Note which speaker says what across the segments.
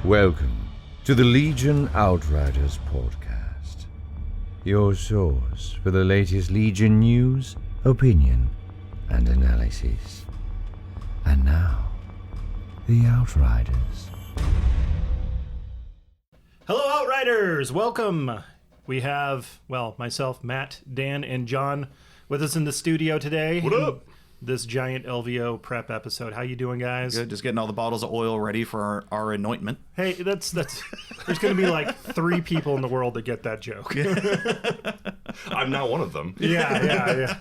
Speaker 1: Welcome to the Legion Outriders podcast, your source for the latest Legion news, opinion, and analysis. And now, the Outriders.
Speaker 2: Hello, Outriders! Welcome! We have, myself, Matt, Dan, and John with us in the studio today.
Speaker 3: What up?
Speaker 2: This giant LVO prep episode. How you doing, guys?
Speaker 3: Good, just getting all the bottles of oil ready for our anointment.
Speaker 2: Hey, that's there's going to be like 3 people in the world that get that joke.
Speaker 4: I'm not one of them.
Speaker 2: Yeah.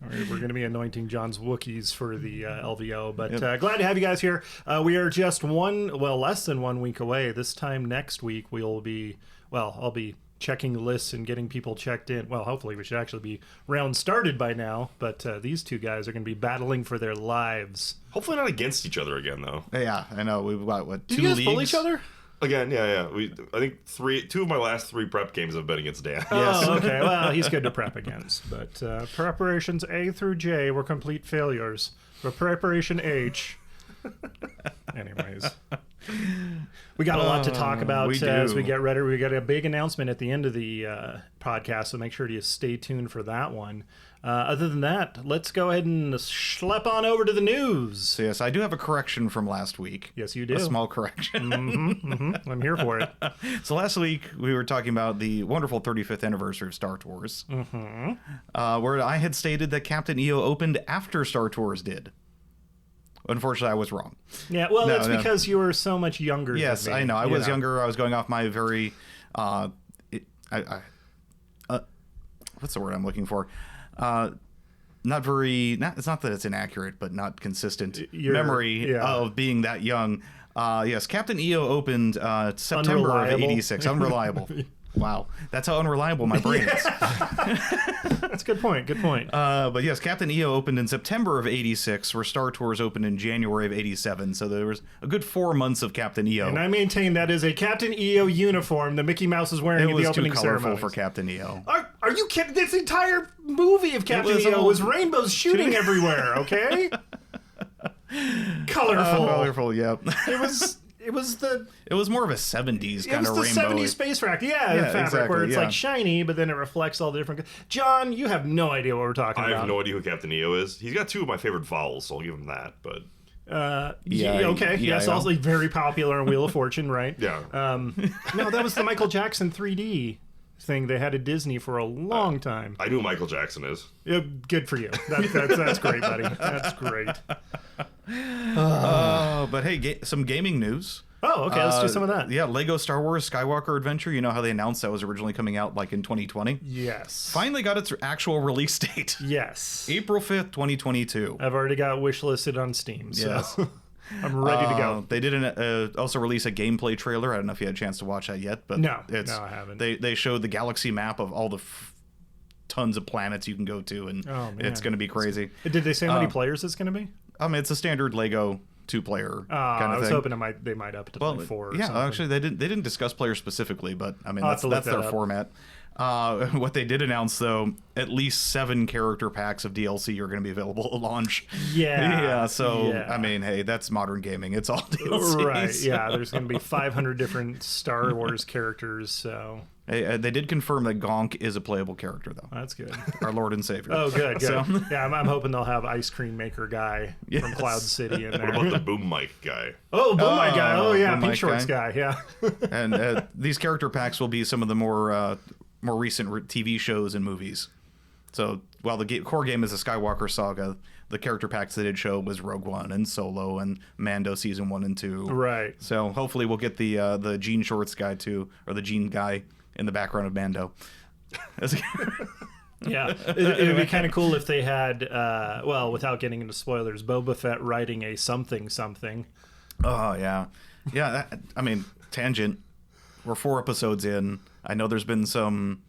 Speaker 2: We're going to be anointing John's Wookies for the LVO, but glad to have you guys here. We are just less than 1 week away. This time next week, I'll be checking lists and getting people checked in. Well, hopefully we should actually be round started by now, but these two guys are going to be battling for their lives.
Speaker 4: Hopefully not against each other again, though.
Speaker 3: Yeah, I know. We've got, 2
Speaker 2: Did you guys
Speaker 3: leagues?
Speaker 2: pull each other?
Speaker 4: Again, yeah. I think 2 of my last 3 prep games have been against Dan.
Speaker 2: Yes. Oh, okay. Well, he's good to prep against. But preparations A through J were complete failures. For preparation H... Anyways, we got a lot to talk about as we get ready. We got a big announcement at the end of the podcast, so make sure to stay tuned for that one. Other than that, let's go ahead and schlep on over to the news.
Speaker 3: So yes, I do have a correction from last week.
Speaker 2: Yes, you do.
Speaker 3: A small correction.
Speaker 2: I'm here for it.
Speaker 3: So last week we were talking about the wonderful 35th anniversary of Star Tours, where I had stated that Captain EO opened after Star Tours did. Unfortunately, I was wrong.
Speaker 2: Yeah, well, that's because you were so much younger.
Speaker 3: Yes,
Speaker 2: than me,
Speaker 3: I know. I was younger. I was going off my very, what's the word I'm looking for? It's not that it's inaccurate, but not consistent memory of being that young. Yes, Captain EO opened September of '86. Unreliable. Wow, that's how unreliable my brain is.
Speaker 2: That's a good point.
Speaker 3: But yes, Captain EO opened in September of '86, where Star Tours opened in January of '87. So there was a good 4 months of Captain EO.
Speaker 2: And I maintain that is a Captain EO uniform that Mickey Mouse is wearing at the opening ceremony. It was too colorful
Speaker 3: for Captain EO.
Speaker 2: Are you kidding? This entire movie of Captain EO was rainbows shooting everywhere. Okay, colorful.
Speaker 3: Yep.
Speaker 2: It was
Speaker 3: more of a 70s kind of rainbow.
Speaker 2: It was the 70s space fabric. Yeah, fabric exactly, where it's like shiny, but then it reflects all the different... John, you have no idea what we're talking about.
Speaker 4: I have no idea who Captain EO is. He's got 2 of my favorite vowels, so I'll give him that, but...
Speaker 2: Yes, also very popular on Wheel of Fortune, right?
Speaker 4: Yeah.
Speaker 2: No, that was the Michael Jackson 3D thing they had at Disney for a long time.
Speaker 4: I knew who Michael Jackson is.
Speaker 2: Yeah, good for you. That's great, buddy. That's great.
Speaker 3: But hey, some gaming news.
Speaker 2: Oh, okay. Let's do some of that.
Speaker 3: Yeah, Lego Star Wars Skywalker Adventure. You know how they announced that was originally coming out like in 2020?
Speaker 2: Yes.
Speaker 3: Finally got its actual release date.
Speaker 2: Yes.
Speaker 3: April 5th, 2022.
Speaker 2: I've already got wishlisted on Steam, so yes. I'm ready to go.
Speaker 3: They did also release a gameplay trailer. I don't know if you had a chance to watch that yet, but
Speaker 2: no, I haven't.
Speaker 3: They showed the galaxy map of all the tons of planets you can go to, and it's going to be crazy.
Speaker 2: Did they say how many players it's going to be?
Speaker 3: It's a standard Lego 2-player kind of thing.
Speaker 2: I was hoping they might up it to 4 or something.
Speaker 3: Actually, they didn't discuss players specifically, but that's their format. What they did announce, though, at least 7 character packs of DLC are going to be available at launch.
Speaker 2: Yeah.
Speaker 3: Hey, that's modern gaming. It's all DLCs.
Speaker 2: Right, yeah. There's going to be 500 different Star Wars characters, so...
Speaker 3: Hey, they did confirm that Gonk is a playable character, though.
Speaker 2: That's good.
Speaker 3: Our Lord and Savior.
Speaker 2: Oh, good. So, yeah, I'm hoping they'll have Ice Cream Maker guy from Cloud City in there.
Speaker 4: What about the Boom Mic guy?
Speaker 2: Oh, Boom Mic guy. Oh, yeah, Pink Shorts guy. Yeah.
Speaker 3: And these character packs will be some of the more recent TV shows and movies. So while the core game is a Skywalker saga, the character packs they did show was Rogue One and Solo and Mando season 1 and 2.
Speaker 2: Right.
Speaker 3: So hopefully we'll get the Gene Shorts guy too, or the Gene guy in the background of Mando.
Speaker 2: Yeah, it would be kind of cool if they had, without getting into spoilers, Boba Fett writing a something.
Speaker 3: Oh, yeah. Yeah, tangent. We're 4 episodes in. I know there's been some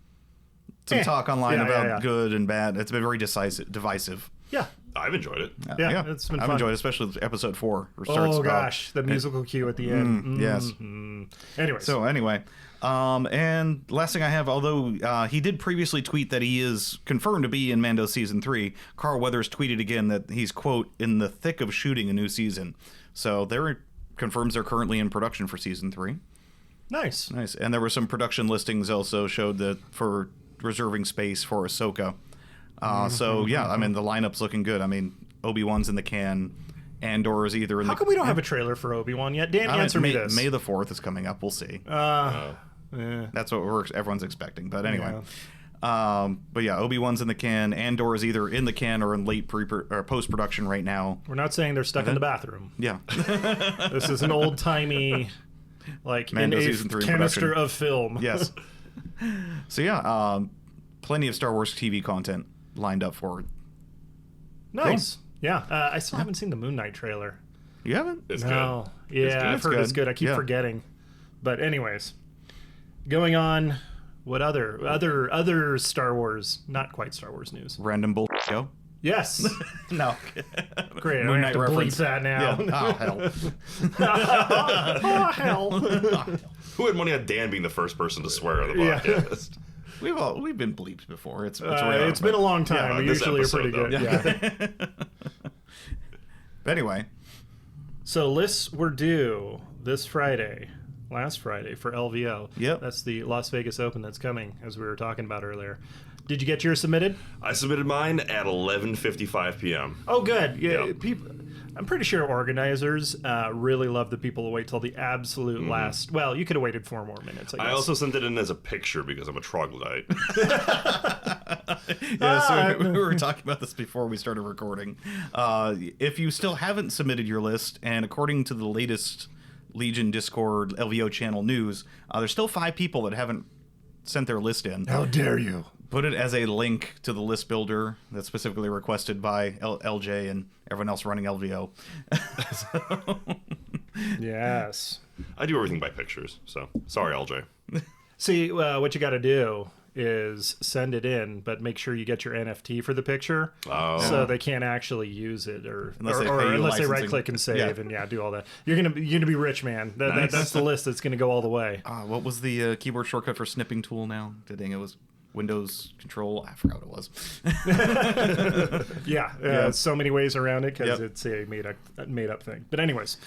Speaker 3: talk online about good and bad. It's been very divisive.
Speaker 2: Yeah.
Speaker 4: I've enjoyed it.
Speaker 2: Yeah, it's been fun.
Speaker 3: I've enjoyed it, especially episode 4.
Speaker 2: Gosh, the musical cue at the end.
Speaker 3: Yes.
Speaker 2: Anyway.
Speaker 3: And last thing I have, although he did previously tweet that he is confirmed to be in Mando Season 3, Carl Weathers tweeted again that he's, quote, in the thick of shooting a new season. So they're confirms they're currently in production for season 3.
Speaker 2: Nice.
Speaker 3: And there were some production listings also showed that for reserving space for Ahsoka. So yeah, I mean the lineup's looking good. I mean Obi-Wan's in the can. Andor is either in
Speaker 2: How come we don't have a trailer for Obi-Wan yet? Dan, answer me this.
Speaker 3: May the 4th is coming up. We'll see. That's what everyone's expecting. But anyway. But yeah, Obi-Wan's in the can. Andor is either in the can or in late or post-production right now.
Speaker 2: We're not saying they're stuck in the bathroom.
Speaker 3: Yeah.
Speaker 2: This is an old-timey, like,
Speaker 3: Mando
Speaker 2: in
Speaker 3: season 3
Speaker 2: canister
Speaker 3: production.
Speaker 2: of film.
Speaker 3: Yes. So yeah, plenty of Star Wars TV content lined up for it.
Speaker 2: Nice. Cool. Yeah, I still haven't seen the Moon Knight trailer.
Speaker 3: You haven't?
Speaker 4: It's
Speaker 2: no.
Speaker 4: good.
Speaker 2: Yeah, I've heard it's good. I keep forgetting. But anyways, going on. What other Star Wars, not quite Star Wars news?
Speaker 3: Random bull go.
Speaker 2: Yes.
Speaker 3: No.
Speaker 2: Great.
Speaker 3: Moon
Speaker 2: I
Speaker 3: Knight
Speaker 2: have to
Speaker 3: reference.
Speaker 2: bleep that now.
Speaker 3: Yeah.
Speaker 2: Oh, hell.
Speaker 4: Who had money on Dan being the first person to swear on the podcast?
Speaker 3: We've been bleeped before. It's
Speaker 2: been a long time.
Speaker 4: Yeah,
Speaker 2: we
Speaker 4: this
Speaker 2: usually
Speaker 4: episode,
Speaker 2: are pretty good.
Speaker 3: Yeah. But anyway.
Speaker 2: So lists were due this Friday. Last Friday for LVO.
Speaker 3: Yep.
Speaker 2: That's the Las Vegas Open that's coming, as we were talking about earlier. Did you get yours submitted?
Speaker 4: I submitted mine at 11:55 p.m.
Speaker 2: Oh, good. Yeah,
Speaker 4: Yep.
Speaker 2: I'm pretty sure organizers really love the people who wait till the absolute last. Well, you could have waited 4 more minutes, I guess.
Speaker 4: I also sent it in as a picture because I'm a troglodyte.
Speaker 3: So we were talking about this before we started recording. If you still haven't submitted your list, and according to the latest Legion Discord LVO channel news, there's still 5 people that haven't sent their list in.
Speaker 2: How dare you?
Speaker 3: Put it as a link to the list builder that's specifically requested by LJ and everyone else running LVO.
Speaker 2: Yes.
Speaker 4: I do everything by pictures, so sorry, LJ.
Speaker 2: See, what you got to do is send it in, but make sure you get your NFT for the picture, so they can't actually use it, or unless they right click and save and do all that. You're gonna be rich, man. That's the list that's gonna go all the way.
Speaker 3: What was the keyboard shortcut for snipping tool now? Dang, it was Windows Control. I forgot what it was.
Speaker 2: So many ways around it because it's a made up thing. But anyways.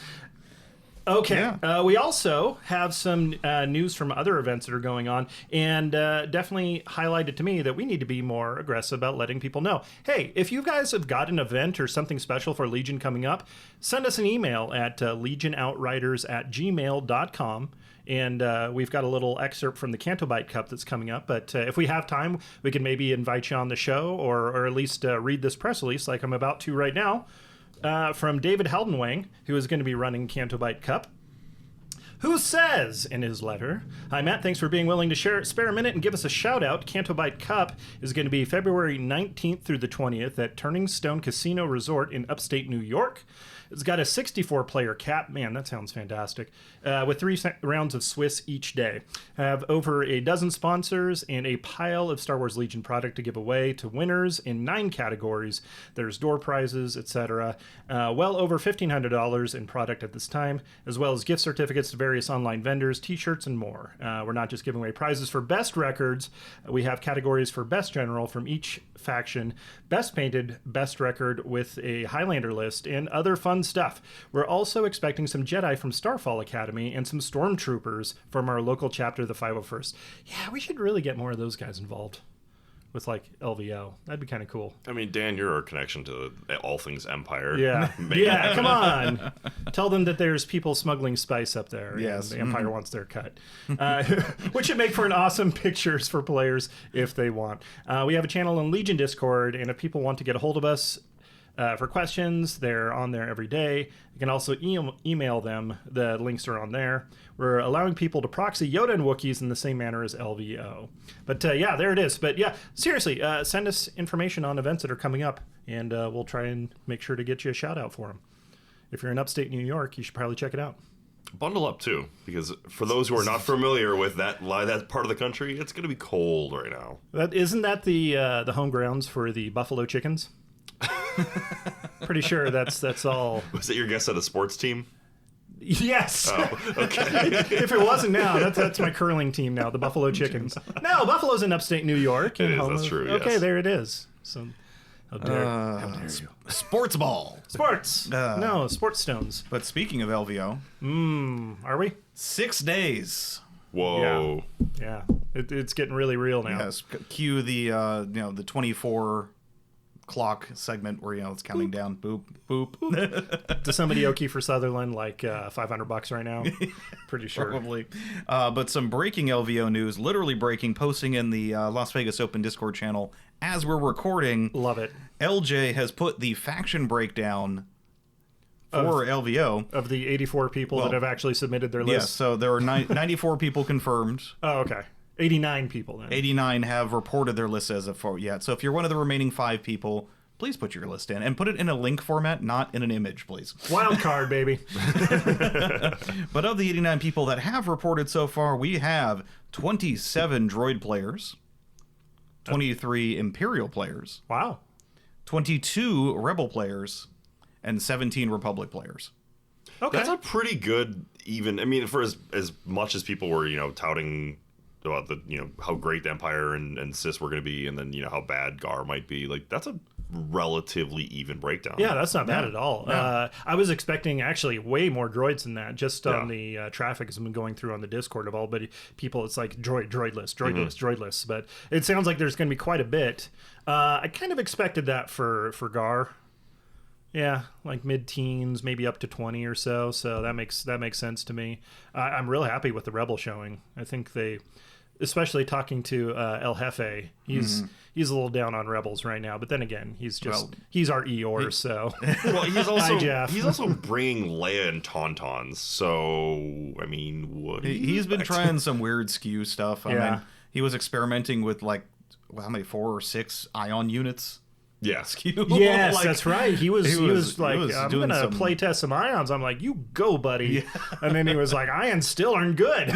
Speaker 2: Okay.
Speaker 3: Yeah.
Speaker 2: We also have some news from other events that are going on, and definitely highlighted to me that we need to be more aggressive about letting people know. Hey, if you guys have got an event or something special for Legion coming up, send us an email at legionoutriders@gmail.com. And we've got a little excerpt from the Canto Bight Cup that's coming up. But if we have time, we can maybe invite you on the show, or at least read this press release like I'm about to right now. From David Heldenwang, who is going to be running Canto Bight Cup, who says in his letter, "Hi Matt, thanks for being willing to spare a minute and give us a shout out. Canto Bight Cup is going to be February 19th through the 20th at Turning Stone Casino Resort in upstate New York. It's got a 64-player cap. Man, that sounds fantastic. With 3 rounds of Swiss each day. Have over a dozen sponsors and a pile of Star Wars Legion product to give away to winners in 9 categories. There's door prizes, etc. Well over $1,500 in product at this time, as well as gift certificates to various online vendors, t-shirts, and more. We're not just giving away prizes for best records. We have categories for best general from each faction, best painted, best record with a Highlander list, and other fun stuff. We're also expecting some Jedi from Starfall Academy and some Stormtroopers from our local chapter, the 501st. Yeah, we should really get more of those guys involved with, like, LVO. That'd be kind of cool.
Speaker 4: I mean, Dan, you're our connection to all things Empire.
Speaker 2: Yeah. Yeah, come on. Tell them that there's people smuggling spice up there.
Speaker 3: Yes.
Speaker 2: And the Empire wants their cut. Which would make for an awesome pictures for players if they want. We have a channel in Legion Discord, and if people want to get a hold of us for questions, they're on there every day. You can also email them. The links are on there. We're allowing people to proxy Yoda and Wookiees in the same manner as LVO. But yeah, there it is. But yeah, seriously, send us information on events that are coming up, and we'll try and make sure to get you a shout out for them. If you're in upstate New York, you should probably check it out.
Speaker 4: Bundle up too, because for those who are not familiar with that part of the country, it's going to be cold right now.
Speaker 2: Isn't that the home grounds for the Buffalo Chickens? Pretty sure that's all.
Speaker 4: Was it your guess at a sports team?
Speaker 2: Yes.
Speaker 4: Oh, okay.
Speaker 2: If it wasn't now, that's my curling team now, the Buffalo Chickens. No, Buffalo's in upstate New York.
Speaker 4: It is, that's true,
Speaker 2: Okay,
Speaker 4: yes.
Speaker 2: there it is. So How dare you?
Speaker 3: Sports ball.
Speaker 2: Sports. No, sports stones.
Speaker 3: But speaking of LVO,
Speaker 2: Are we?
Speaker 3: 6 days.
Speaker 4: Whoa.
Speaker 2: Yeah. It's getting really real now.
Speaker 3: Yes. Cue the the 24 clock segment where it's counting down. Boop boop.
Speaker 2: Does somebody owe Kiefer Sutherland like $500 right now? Pretty sure.
Speaker 3: Probably. But some breaking LVO news, literally breaking, posting in the Las Vegas Open Discord channel as we're recording.
Speaker 2: Love it.
Speaker 3: LJ has put the faction breakdown for LVO.
Speaker 2: Of the 84 people that have actually submitted their list?
Speaker 3: Yes, so there are 94 people confirmed.
Speaker 2: Oh, okay. 89 people then.
Speaker 3: 89 have reported their list as of yet. So if you're one of the remaining 5 people, please put your list in. And put it in a link format, not in an image, please.
Speaker 2: Wild card, baby.
Speaker 3: But of the 89 people that have reported so far, we have 27 droid players, 23 Imperial players,
Speaker 2: Wow.
Speaker 3: 22 Rebel players, and 17 Republic players.
Speaker 2: Okay.
Speaker 4: That's a pretty good even. I mean, for as much as people were, touting about the, how great the Empire and Sis were going to be, and then, how bad Gar might be, like, that's a relatively even breakdown.
Speaker 2: Yeah, that's not bad at all.
Speaker 3: No.
Speaker 2: I was expecting actually way more droids than that, just on the traffic has been going through on the Discord of all but people. It's like droid list. But it sounds like there's going to be quite a bit. I kind of expected that for Gar. Yeah, like mid-teens, maybe up to 20 or so. So that makes sense to me. I'm real happy with the Rebel showing. I think they, especially talking to El Jefe, he's a little down on Rebels right now. But then again, he's our Eeyore, so.
Speaker 4: Well, he's also bringing Leia and Tauntauns. So I mean, what
Speaker 3: he's been trying some weird skew stuff. I
Speaker 2: Yeah.
Speaker 3: mean, he was experimenting with how many 4 or 6 ion units.
Speaker 4: Yeah.
Speaker 3: Skew.
Speaker 2: Yes, that's right. He was like, I'm
Speaker 3: doing
Speaker 2: gonna play test some ions. I'm like, you go, buddy. Yeah. And then he was like, ions still aren't good.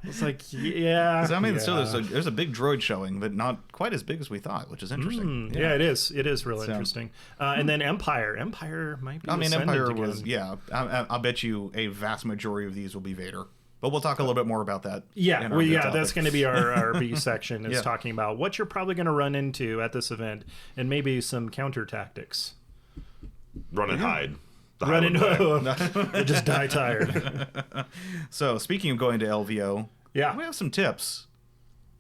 Speaker 2: It's like, yeah.
Speaker 3: I mean, still there's a big droid showing, but not quite as big as we thought, which is interesting.
Speaker 2: Yeah, it is. It is real interesting. And then Empire might be.
Speaker 3: I mean, Empire was
Speaker 2: again.
Speaker 3: I'll bet you a vast majority of these will be Vader. But we'll talk a little bit more about that.
Speaker 2: Yeah, that's going to be our B section is talking about what you're probably going to run into at this event and maybe some counter tactics.
Speaker 4: Run and hide.
Speaker 2: Run and just die tired.
Speaker 3: So speaking of going to LVO, we have some tips.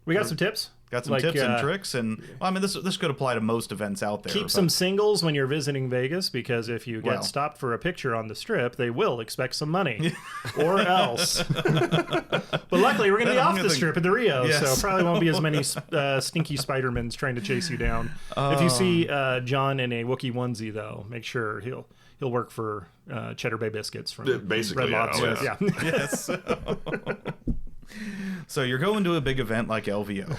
Speaker 2: We got some tips?
Speaker 3: Got some tips and tricks, and I mean this could apply to most events out there.
Speaker 2: Keep some singles when you're visiting Vegas, because if you get stopped for a picture on the Strip, they will expect some money, or else. But luckily, we're going to be off the Strip at the Rio, so probably won't be as many stinky Spider-Mans trying to chase you down. If you see John in a Wookiee onesie, though, make sure he'll work for Cheddar Bay Biscuits from Red Lobster.
Speaker 3: Yeah. Yes. So you're going to a big event like LVO.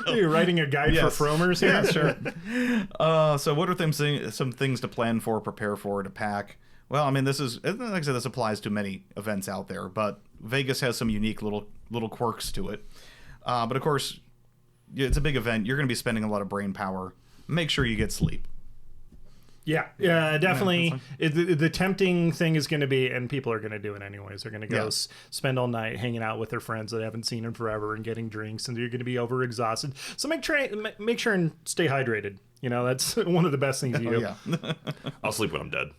Speaker 2: You're writing a guide for Fromers here?
Speaker 3: Yeah, sure. So what are some things to plan for, prepare for, to pack? Well, I mean, this is, like I said, this applies to many events out there, but Vegas has some unique little quirks to it. But of course, it's a big event. You're going to be spending a lot of brain power. Make sure you get sleep.
Speaker 2: Yeah, definitely. The tempting thing is going to be, and people are going to do it anyways, they're going to go spend all night hanging out with their friends that they haven't seen in forever and getting drinks, and you're going to be overexhausted. So make sure and stay hydrated. That's one of the best things you do.
Speaker 3: Yeah.
Speaker 4: I'll sleep when I'm dead.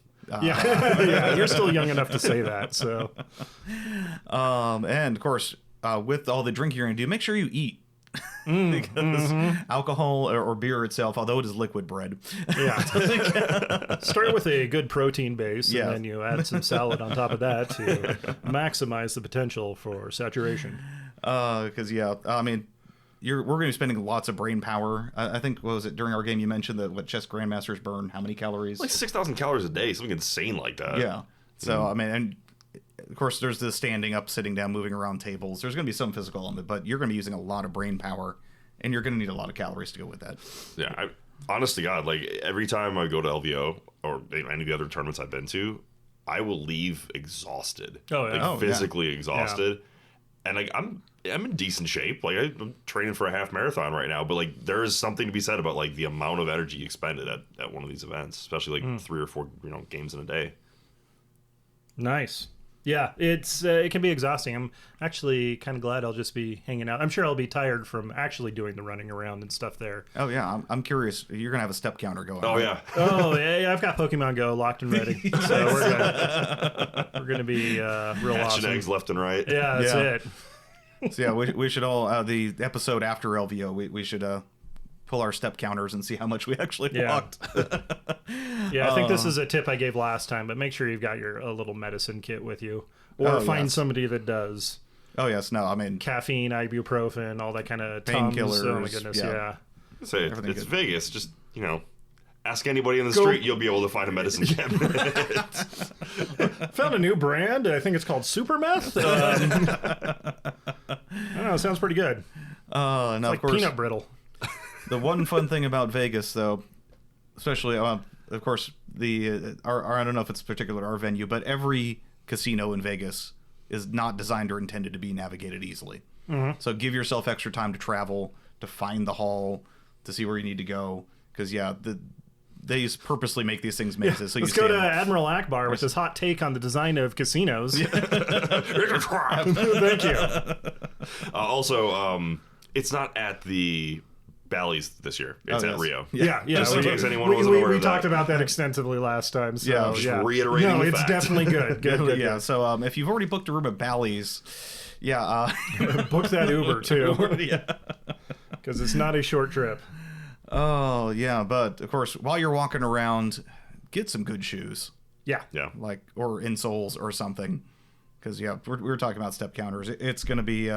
Speaker 2: Yeah, you're still young enough to say that. So,
Speaker 3: and of course, with all the drinking you're going to do, make sure you eat. Because alcohol or beer itself, although it is liquid bread,
Speaker 2: start with a good protein base, and then you add some salad on top of that to maximize the potential for saturation.
Speaker 3: Because I mean, we're going to be spending lots of brain power. I think, what was it, during our game you mentioned that chess grandmasters burn how many calories?
Speaker 4: Like 6,000 calories a day, something insane like that.
Speaker 3: Yeah. So I mean, and of course, there's the standing up, sitting down, moving around tables. There's going to be some physical element, but you're going to be using a lot of brain power, and you're going to need a lot of calories to go with that.
Speaker 4: Yeah, honest to God, like every time I go to LVO or any of the other tournaments I've been to, I will leave exhausted.
Speaker 2: Oh, yeah.
Speaker 4: Like physically exhausted. Yeah. And like I'm in decent shape. Like I'm training for a half marathon right now, but like there is something to be said about like the amount of energy expended at one of these events, especially like 3 or 4 games in a day.
Speaker 2: Nice. Yeah, it can be exhausting. I'm actually kind of glad I'll just be hanging out. I'm sure I'll be tired from actually doing the running around and stuff there.
Speaker 3: Oh yeah, I'm curious. You're gonna have a step counter going.
Speaker 4: Oh yeah.
Speaker 2: Oh yeah, I've got Pokemon Go locked and ready, so we're gonna be real
Speaker 4: Hatching
Speaker 2: awesome.
Speaker 4: eggs left and right.
Speaker 2: Yeah, that's it.
Speaker 3: So yeah, we should all the episode after LVO. We should pull our step counters and see how much we actually walked.
Speaker 2: Yeah, I think this is a tip I gave last time, but make sure you've got a little medicine kit with you, or find somebody that does.
Speaker 3: Oh yes, no, I mean
Speaker 2: caffeine, ibuprofen, all that kind of Tums.
Speaker 3: painkillers.
Speaker 2: Oh my goodness, yeah.
Speaker 4: Say it's Vegas. Just ask anybody in the street. You'll be able to find a medicine cabinet.
Speaker 2: Found a new brand. I think it's called Super Meth. I don't know. It sounds pretty good.
Speaker 3: Now
Speaker 2: It's like
Speaker 3: of course,
Speaker 2: peanut brittle.
Speaker 3: the one fun thing about Vegas, though, especially of course our I don't know if it's particular to our venue, but every casino in Vegas is not designed or intended to be navigated easily. Mm-hmm. So give yourself extra time to travel, to find the hall, to see where you need to go, because they purposely make these things mazes. So
Speaker 2: Let's go to Admiral Akbar with his hot take on the design of casinos. Thank you.
Speaker 4: Also, it's not at the Bally's this year. It's at Rio.
Speaker 2: Yeah.
Speaker 4: Just in case anyone wasn't aware of that.
Speaker 2: We talked about that extensively last time. So,
Speaker 4: just reiterating
Speaker 2: No,
Speaker 4: the
Speaker 2: it's
Speaker 4: fact.
Speaker 2: definitely good. Good.
Speaker 3: Yeah. So if you've already booked a room at Bally's,
Speaker 2: Book that Uber too, because it's not a short trip.
Speaker 3: Oh yeah, but of course, while you're walking around, get some good shoes.
Speaker 2: Yeah.
Speaker 3: Or insoles or something, because we were talking about step counters. It's going to be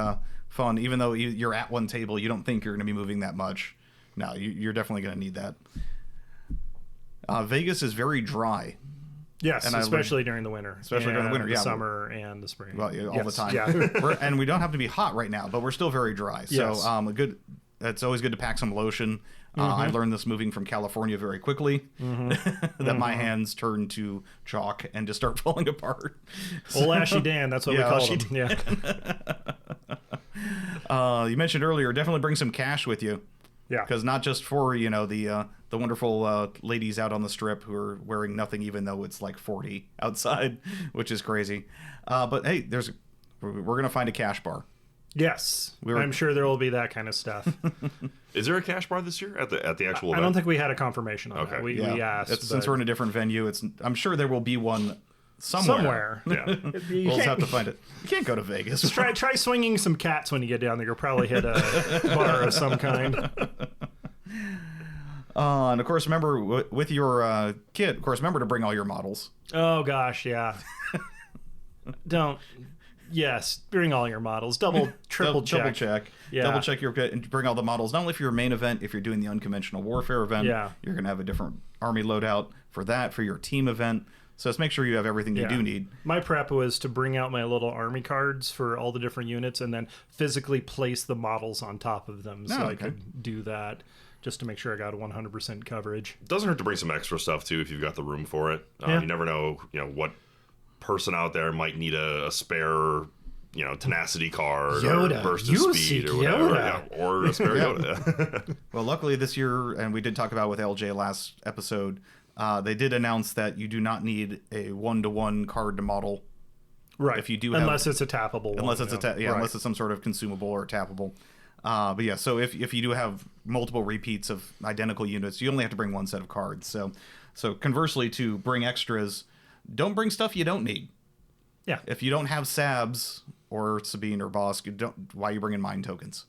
Speaker 3: fun, even though you're at one table. You don't think you're going to be moving that much. No, you're definitely going to need that. Vegas is very dry.
Speaker 2: Yes, especially during the winter.
Speaker 3: Especially during the winter,
Speaker 2: the summer and the spring.
Speaker 3: Well, all the time.
Speaker 2: Yeah.
Speaker 3: And we don't have to be hot right now, but we're still very dry. So
Speaker 2: Yes.
Speaker 3: It's always good to pack some lotion. I learned this moving from California very quickly, that my hands turned to chalk and just start falling apart.
Speaker 2: Old Ashy Dan, that's what we call him. Yeah.
Speaker 3: You mentioned earlier, definitely bring some cash with you.
Speaker 2: Yeah.
Speaker 3: Because not just for, the wonderful ladies out on the strip who are wearing nothing, even though it's like 40 outside, which is crazy. But hey, we're going to find a cash bar.
Speaker 2: Yes, I'm sure there will be that kind of stuff.
Speaker 4: Is there a cash bar this year at the actual event?
Speaker 2: I don't think we had a confirmation on that. We asked.
Speaker 3: Since we're in a different venue, I'm sure there will be one somewhere.
Speaker 4: Yeah.
Speaker 3: We'll just have to find it. You can't go to Vegas.
Speaker 2: Try swinging some cats when you get down there. You'll probably hit a bar of some kind.
Speaker 3: And of course, remember with your kit, of course, remember to bring all your models.
Speaker 2: Oh gosh, yeah. Yes, bring all your models. Triple check.
Speaker 3: Double check.
Speaker 2: Yeah.
Speaker 3: Double check your kit and bring all the models. Not only for your main event, if you're doing the unconventional warfare event, you're going to have a different army loadout for that, for your team event. So just make sure you have everything you do need.
Speaker 2: My prep was to bring out my little army cards for all the different units and then physically place the models on top of them I could do that just to make sure I got 100% coverage.
Speaker 4: It doesn't hurt to bring some extra stuff, too, if you've got the room for it. You never know, what person out there might need a spare, tenacity card
Speaker 2: Yoda.
Speaker 4: or burst of speed or whatever.
Speaker 2: Yoda.
Speaker 4: Yeah, or a spare Yoda.
Speaker 3: Well, luckily this year, and we did talk about with LJ last episode, they did announce that you do not need a 1-to-1 card to model.
Speaker 2: Right.
Speaker 3: If you do
Speaker 2: unless it's a tappable one.
Speaker 3: Unless it's unless it's some sort of consumable or tappable. But yeah, so if you do have multiple repeats of identical units, you only have to bring one set of cards. So conversely, to bring extras, don't bring stuff you don't need.
Speaker 2: Yeah.
Speaker 3: If you don't have Sabs or Sabine or Bosk, why are you bringing Mind tokens?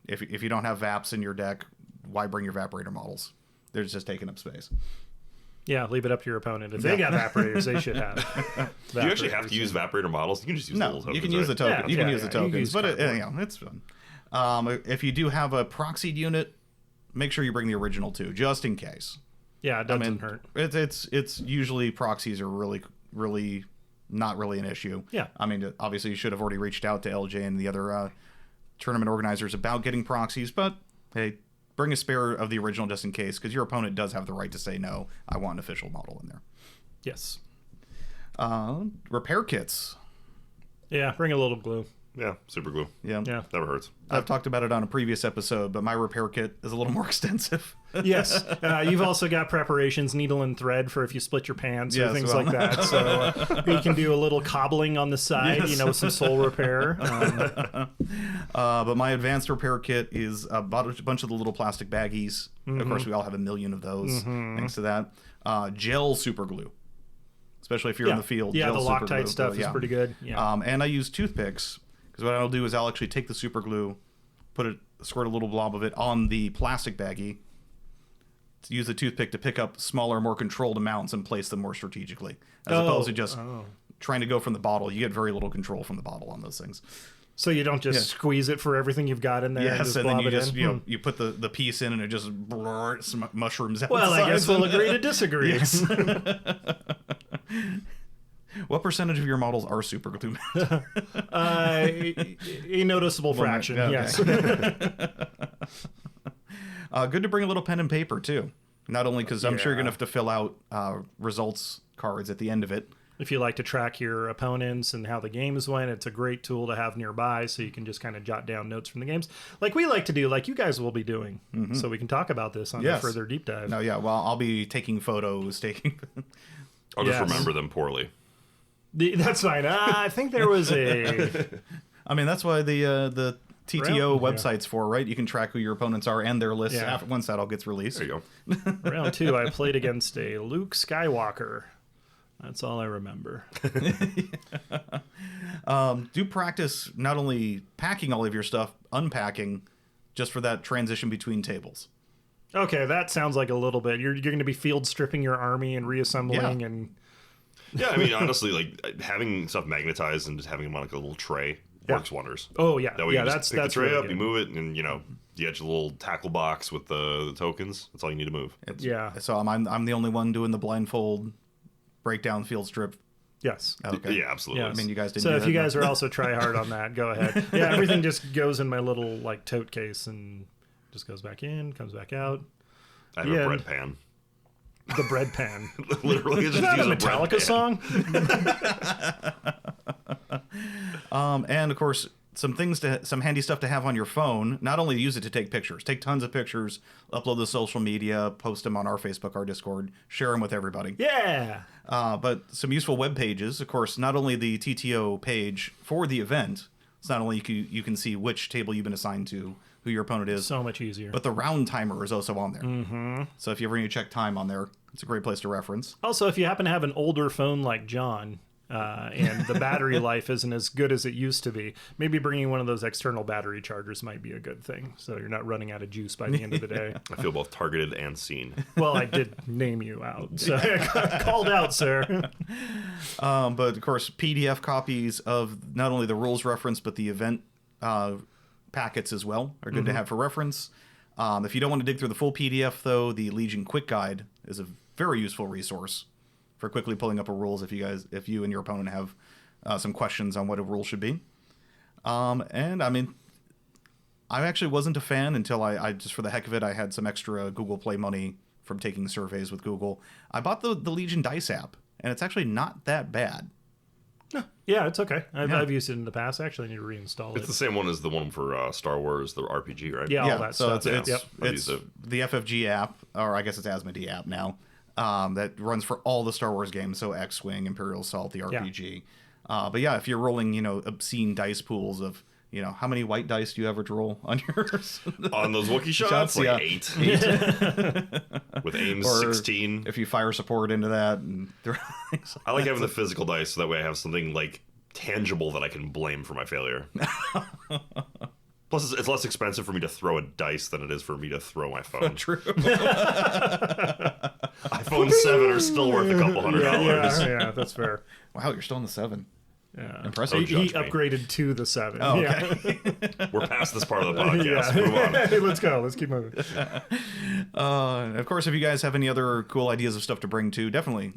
Speaker 3: If you don't have Vaps in your deck, why bring your Vaporator models? They're just taking up space.
Speaker 2: Yeah, leave it up to your opponent. If they got Vaporators, they should have Vaporators.
Speaker 4: Do you actually have to use Vaporator models? You can just use the little tokens.
Speaker 3: You can use the token.
Speaker 2: Yeah,
Speaker 3: you can use the tokens,
Speaker 2: use
Speaker 3: but it's fun. If you do have a proxied unit, make sure you bring the original too, just in case.
Speaker 2: Yeah, it doesn't hurt.
Speaker 3: It's usually proxies are really not really an issue.
Speaker 2: Yeah.
Speaker 3: I mean, obviously you should have already reached out to LJ and the other tournament organizers about getting proxies, but hey, bring a spare of the original just in case, because your opponent does have the right to say, no, I want an official model in there.
Speaker 2: Yes.
Speaker 3: Repair kits.
Speaker 2: Yeah, bring a little glue.
Speaker 4: Yeah, super glue.
Speaker 3: Yeah.
Speaker 4: Never hurts.
Speaker 3: I've talked about it on a previous episode, but my repair kit is a little more extensive.
Speaker 2: Yes. You've also got preparations, needle and thread for if you split your pants or
Speaker 3: Yes,
Speaker 2: things
Speaker 3: well.
Speaker 2: like that. So you can do a little cobbling on the side,
Speaker 3: Yes.
Speaker 2: some soul repair.
Speaker 3: But my advanced repair kit is about a bunch of the little plastic baggies. Of course, we all have a million of those, thanks to that. Gel super glue, especially if you're in the field.
Speaker 2: Yeah,
Speaker 3: gel
Speaker 2: the
Speaker 3: super glue,
Speaker 2: Loctite stuff is pretty good. Yeah.
Speaker 3: And I use toothpicks, because what I'll do is I'll actually take the super glue, squirt a little blob of it on the plastic baggie, to use the toothpick to pick up smaller, more controlled amounts and place them more strategically, as opposed to just trying to go from the bottle. You get very little control from the bottle on those things.
Speaker 2: So you don't just squeeze it for everything you've got in there.
Speaker 3: Yes, and then you just
Speaker 2: in?
Speaker 3: you put the piece in and it just mushrooms out.
Speaker 2: Well,
Speaker 3: the
Speaker 2: I guess
Speaker 3: sides.
Speaker 2: we'll agree to disagree.
Speaker 3: Yes. What percentage of your models are super glue mounted?
Speaker 2: A noticeable fraction.
Speaker 3: Okay.
Speaker 2: Yes.
Speaker 3: Good to bring a little pen and paper too. Not only because I'm sure you're gonna have to fill out results cards at the end of it.
Speaker 2: If you like to track your opponents and how the games went, it's a great tool to have nearby so you can just kind of jot down notes from the games like we like to do, like you guys will be doing. So we can talk about this on a further deep dive.
Speaker 3: No, yeah. Well, I'll be taking photos,
Speaker 4: I'll just remember them poorly.
Speaker 2: That's fine. I think there was a...
Speaker 3: I mean, that's why the TTO
Speaker 2: Round-
Speaker 3: website's for, right? You can track who your opponents are and their lists once that all gets released.
Speaker 4: There you go.
Speaker 2: Round 2, I played against a Luke Skywalker. That's all I remember.
Speaker 3: Do practice not only packing all of your stuff, unpacking, just for that transition between tables.
Speaker 2: Okay, that sounds like a little bit. You're going to be field stripping your army and reassembling and...
Speaker 4: Yeah, I mean, honestly, like having stuff magnetized and just having them on like a little tray works wonders.
Speaker 2: Oh, yeah.
Speaker 4: That way you just
Speaker 2: that's
Speaker 4: pick the tray
Speaker 2: really
Speaker 4: up,
Speaker 2: good.
Speaker 4: you move it, and you get your little tackle box with the tokens. That's all you need to move.
Speaker 3: So I'm the only one doing the blindfold breakdown field strip.
Speaker 2: Yes.
Speaker 3: Okay.
Speaker 4: Yeah, absolutely.
Speaker 2: Yes.
Speaker 3: I mean, you guys didn't
Speaker 2: So
Speaker 3: do
Speaker 2: if
Speaker 3: that,
Speaker 2: you guys
Speaker 3: no?
Speaker 2: are also try hard on that, go ahead. Yeah, everything just goes in my little like tote case and just goes back in, comes back out.
Speaker 4: I have a bread pan.
Speaker 2: The bread pan.
Speaker 4: Literally, just
Speaker 2: Is that a
Speaker 4: use bread
Speaker 2: Metallica
Speaker 4: pan.
Speaker 2: song?
Speaker 3: And of course, some handy stuff to have on your phone. Not only use it to take pictures, take tons of pictures, upload to social media, post them on our Facebook, our Discord, share them with everybody.
Speaker 2: Yeah.
Speaker 3: But some useful web pages. Of course, not only the TTO page for the event. It's not only you can see which table you've been assigned to, who your opponent is,
Speaker 2: So much easier.
Speaker 3: but the round timer is also on there. Mm-hmm. So if you ever need to check time on there, it's a great place to reference.
Speaker 2: Also, if you happen to have an older phone like John, and the battery life isn't as good as it used to be, maybe bringing one of those external battery chargers might be a good thing. So you're not running out of juice by the end of the day.
Speaker 4: I feel both targeted and seen.
Speaker 2: Well, I did name you out. So called out, sir.
Speaker 3: But of course, PDF copies of not only the rules reference, but the event packets as well are good to have for reference. If you don't want to dig through the full PDF, though, the Legion Quick Guide is a very useful resource for quickly pulling up a rules if you and your opponent have some questions on what a rule should be. And I mean, I actually wasn't a fan until I just for the heck of it, I had some extra Google Play money from taking surveys with Google. I bought the Legion Dice app, and it's actually not that bad.
Speaker 2: Yeah, it's okay. I've used it in the past. I actually need to reinstall
Speaker 4: It's
Speaker 2: it.
Speaker 4: the same one as the one for Star Wars, the RPG, right?
Speaker 2: Yeah, all that
Speaker 3: so
Speaker 2: stuff.
Speaker 3: it's
Speaker 2: Yep.
Speaker 4: I've
Speaker 3: it's
Speaker 4: used
Speaker 3: the FFG app, or I guess it's Asmodee app now, that runs for all the Star Wars games, so X-Wing, Imperial Assault, the RPG. But yeah, if you're rolling, obscene dice pools of, how many white dice do you ever roll on yours?
Speaker 4: On those Wookiee shots, like
Speaker 3: yeah.
Speaker 4: 8. With aims
Speaker 3: Or
Speaker 4: 16.
Speaker 3: If you fire support into that. And
Speaker 4: I like having the physical dice so that way I have something like tangible that I can blame for my failure. Plus, it's less expensive for me to throw a dice than it is for me to throw my phone.
Speaker 3: True.
Speaker 4: iPhone 7 are still worth a couple $100.
Speaker 2: Yeah, that's fair.
Speaker 3: Wow, you're still in the 7.
Speaker 2: Yeah.
Speaker 3: Impressive.
Speaker 2: He
Speaker 4: judge me.
Speaker 2: upgraded to the 7.
Speaker 3: Oh,
Speaker 2: okay.
Speaker 4: We're past this part of the podcast.
Speaker 2: Yeah.
Speaker 4: Move on.
Speaker 2: Hey, let's go. Let's keep moving.
Speaker 3: Of course, if you guys have any other cool ideas of stuff to bring to, definitely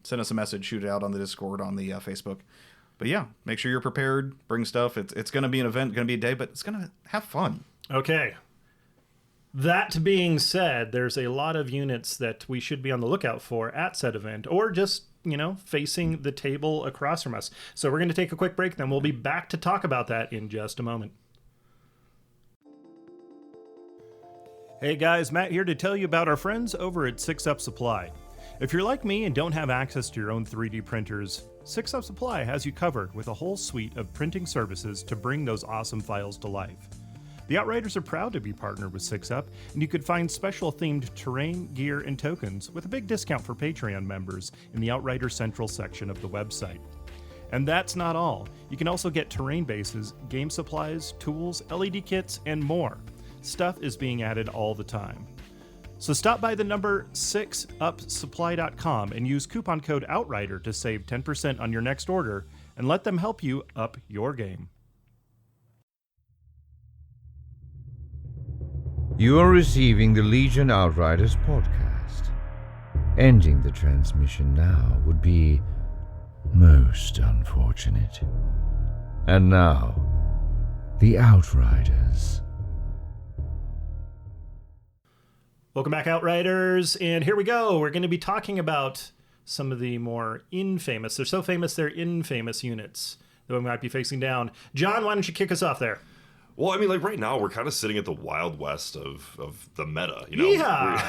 Speaker 3: send us a message, shoot it out on the Discord, on the Facebook. But yeah, make sure you're prepared, bring stuff. It's going to be an event, going to be a day, but it's going to have fun.
Speaker 2: Okay. That being said, there's a lot of units that we should be on the lookout for at said event, or just, facing the table across from us. So we're going to take a quick break, then we'll be back to talk about that in just a moment. Hey guys, Matt here to tell you about our friends over at 6UP Supply. If you're like me and don't have access to your own 3D printers, 6UP Supply has you covered with a whole suite of printing services to bring those awesome files to life. The Outriders are proud to be partnered with 6UP, and you could find special themed terrain, gear, and tokens with a big discount for Patreon members in the Outrider Central section of the website. And that's not all. You can also get terrain bases, game supplies, tools, LED kits, and more. Stuff is being added all the time. So stop by the number 6upsupply.com and use coupon code OUTRIDER to save 10% on your next order, and let them help you up your game.
Speaker 1: You are receiving the Legion Outriders podcast. Ending the transmission now would be most unfortunate. And now, the Outriders.
Speaker 2: Welcome back, Outriders, and here we go. We're going to be talking about some of the more infamous, they're so famous they're infamous units that we might be facing down. John, why don't you kick us off there?
Speaker 4: Well, I mean, like right now, we're kind of sitting at the wild west of the meta. You know,
Speaker 2: yeah.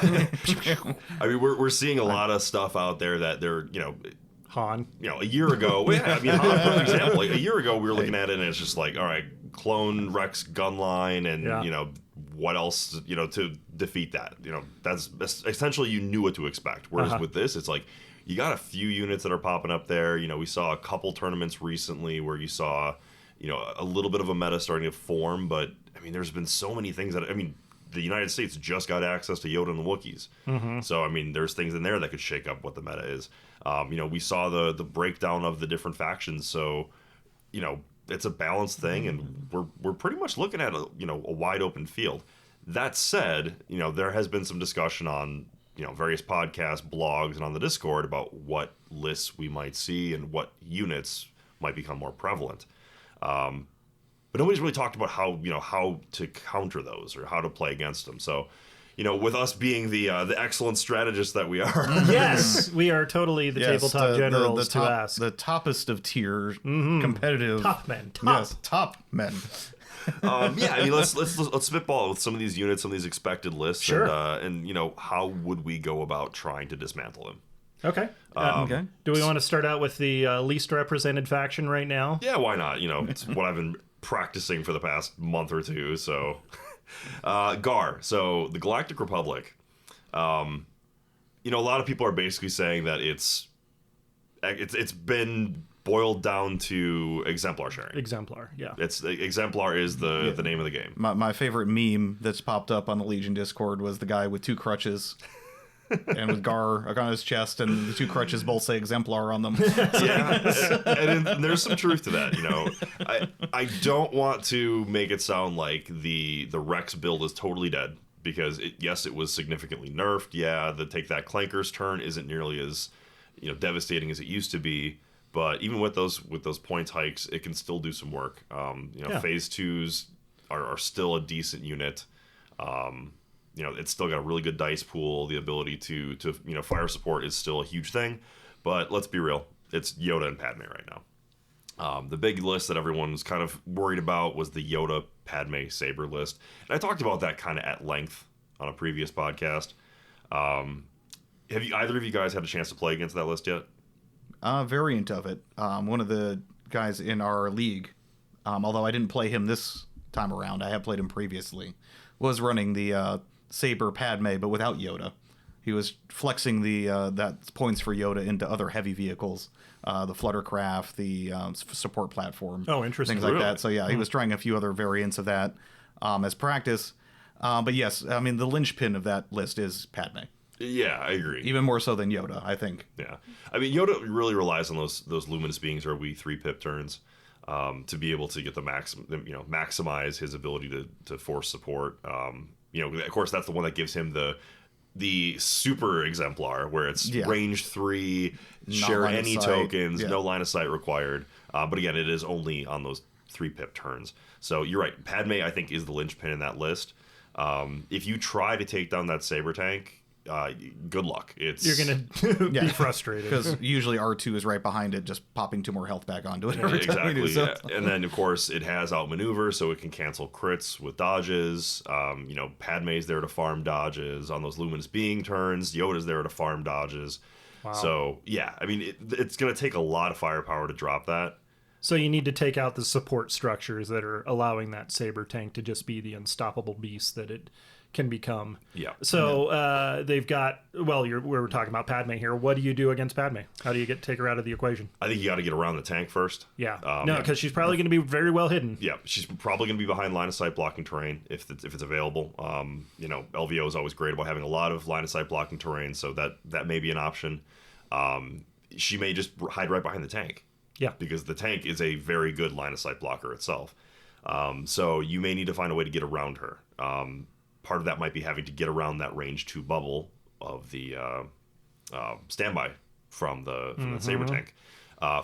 Speaker 4: I mean, we're seeing a lot of stuff out there that they're,
Speaker 2: Han.
Speaker 4: A year ago, well, yeah, I mean, Han, for example, like a year ago, we were looking at it and it's just like, all right, clone Rex gun line and, what else, to defeat that? That's essentially you knew what to expect. Whereas with this, it's like you got a few units that are popping up there. We saw a couple tournaments recently where you saw, a little bit of a meta starting to form. But I mean, there's been so many things that the United States just got access to Yoda and the Wookiees. Mm-hmm. So I mean, there's things in there that could shake up what the meta is. We saw the breakdown of the different factions. So, it's a balanced thing, and we're pretty much looking at a wide open field. That said, there has been some discussion on various podcasts, blogs, and on the Discord about what lists we might see and what units might become more prevalent. But nobody's really talked about how to counter those or how to play against them. So, with us being the excellent strategists that we are,
Speaker 2: yes, we are totally the tabletop generals
Speaker 3: the top,
Speaker 2: to ask.
Speaker 3: The toppest of tier competitive
Speaker 2: top men.
Speaker 3: Yes, top men.
Speaker 4: I mean, let's spitball with some of these units, some of these expected lists,
Speaker 2: sure.
Speaker 4: and how would we go about trying to dismantle them?
Speaker 2: Okay.
Speaker 3: Okay.
Speaker 2: Do we want to start out with the least represented faction right now?
Speaker 4: Yeah, why not? It's what I've been practicing for the past month or two. So, Gar. So the Galactic Republic. A lot of people are basically saying that it's been boiled down to exemplar sharing.
Speaker 2: Exemplar, yeah.
Speaker 4: Exemplar is the name of the game.
Speaker 3: My favorite meme that's popped up on the Legion Discord was the guy with two crutches. And with Gar on his chest, and the two crutches both say exemplar on them.
Speaker 4: Yeah, and there's some truth to that. I don't want to make it sound like the Rex build is totally dead, because it was significantly nerfed. Yeah, the take that Clanker's turn isn't nearly as devastating as it used to be. But even with those points hikes, it can still do some work. Phase 2s are still a decent unit. It's still got a really good dice pool. The ability to fire support is still a huge thing. But let's be real, it's Yoda and Padme right now. The big list that everyone was kind of worried about was the Yoda, Padme, Saber list. And I talked about that kind of at length on a previous podcast. Have either of you guys had a chance to play against that list yet?
Speaker 3: Variant of it. One of the guys in our league, although I didn't play him this time around, I have played him previously, was running the Saber Padme, but without Yoda. He was flexing that points for Yoda into other heavy vehicles, the Fluttercraft, the support platform.
Speaker 2: Oh, interesting.
Speaker 3: Things like that. So yeah, he was trying a few other variants of that as practice. But yes, I mean, the linchpin of that list is Padme.
Speaker 4: Yeah, I agree.
Speaker 3: Even more so than Yoda, I think.
Speaker 4: Yeah. I mean, Yoda really relies on those luminous beings, or 3-pip turns, to be able to get the maximize his ability to force support. Of course, that's the one that gives him the super exemplar, where it's range 3, share any tokens, no line of sight required. But again, it is only on those 3-pip turns. So you're right. Padme, I think, is the linchpin in that list. If you try to take down that Saber tank, good luck.
Speaker 2: You're gonna be frustrated
Speaker 3: because usually R2 is right behind it, just popping 2 more health back onto it. Every time
Speaker 4: Exactly.
Speaker 3: we do so.
Speaker 4: And then of course it has outmaneuver, so it can cancel crits with dodges. Padme's there to farm dodges on those luminous being turns. Yoda's there to farm dodges.
Speaker 2: Wow.
Speaker 4: So yeah, I mean it's gonna take a lot of firepower to drop that.
Speaker 2: So you need to take out the support structures that are allowing that Saber tank to just be the unstoppable beast that it can become.
Speaker 4: Yeah.
Speaker 2: So they've got, we were talking about Padme here. What do you do against Padme? How do you take her out of the equation?
Speaker 4: I think you got to get around the tank first.
Speaker 2: Yeah. Because she's probably going to be very well hidden.
Speaker 4: Yeah, she's probably going to be behind line of sight blocking terrain if it's available. LVO is always great about having a lot of line of sight blocking terrain, so that may be an option. She may just hide right behind the tank.
Speaker 2: Yeah.
Speaker 4: Because the tank is a very good line of sight blocker itself. So you may need to find a way to get around her. Part of that might be having to get around that range 2 bubble of the standby from the Saber tank.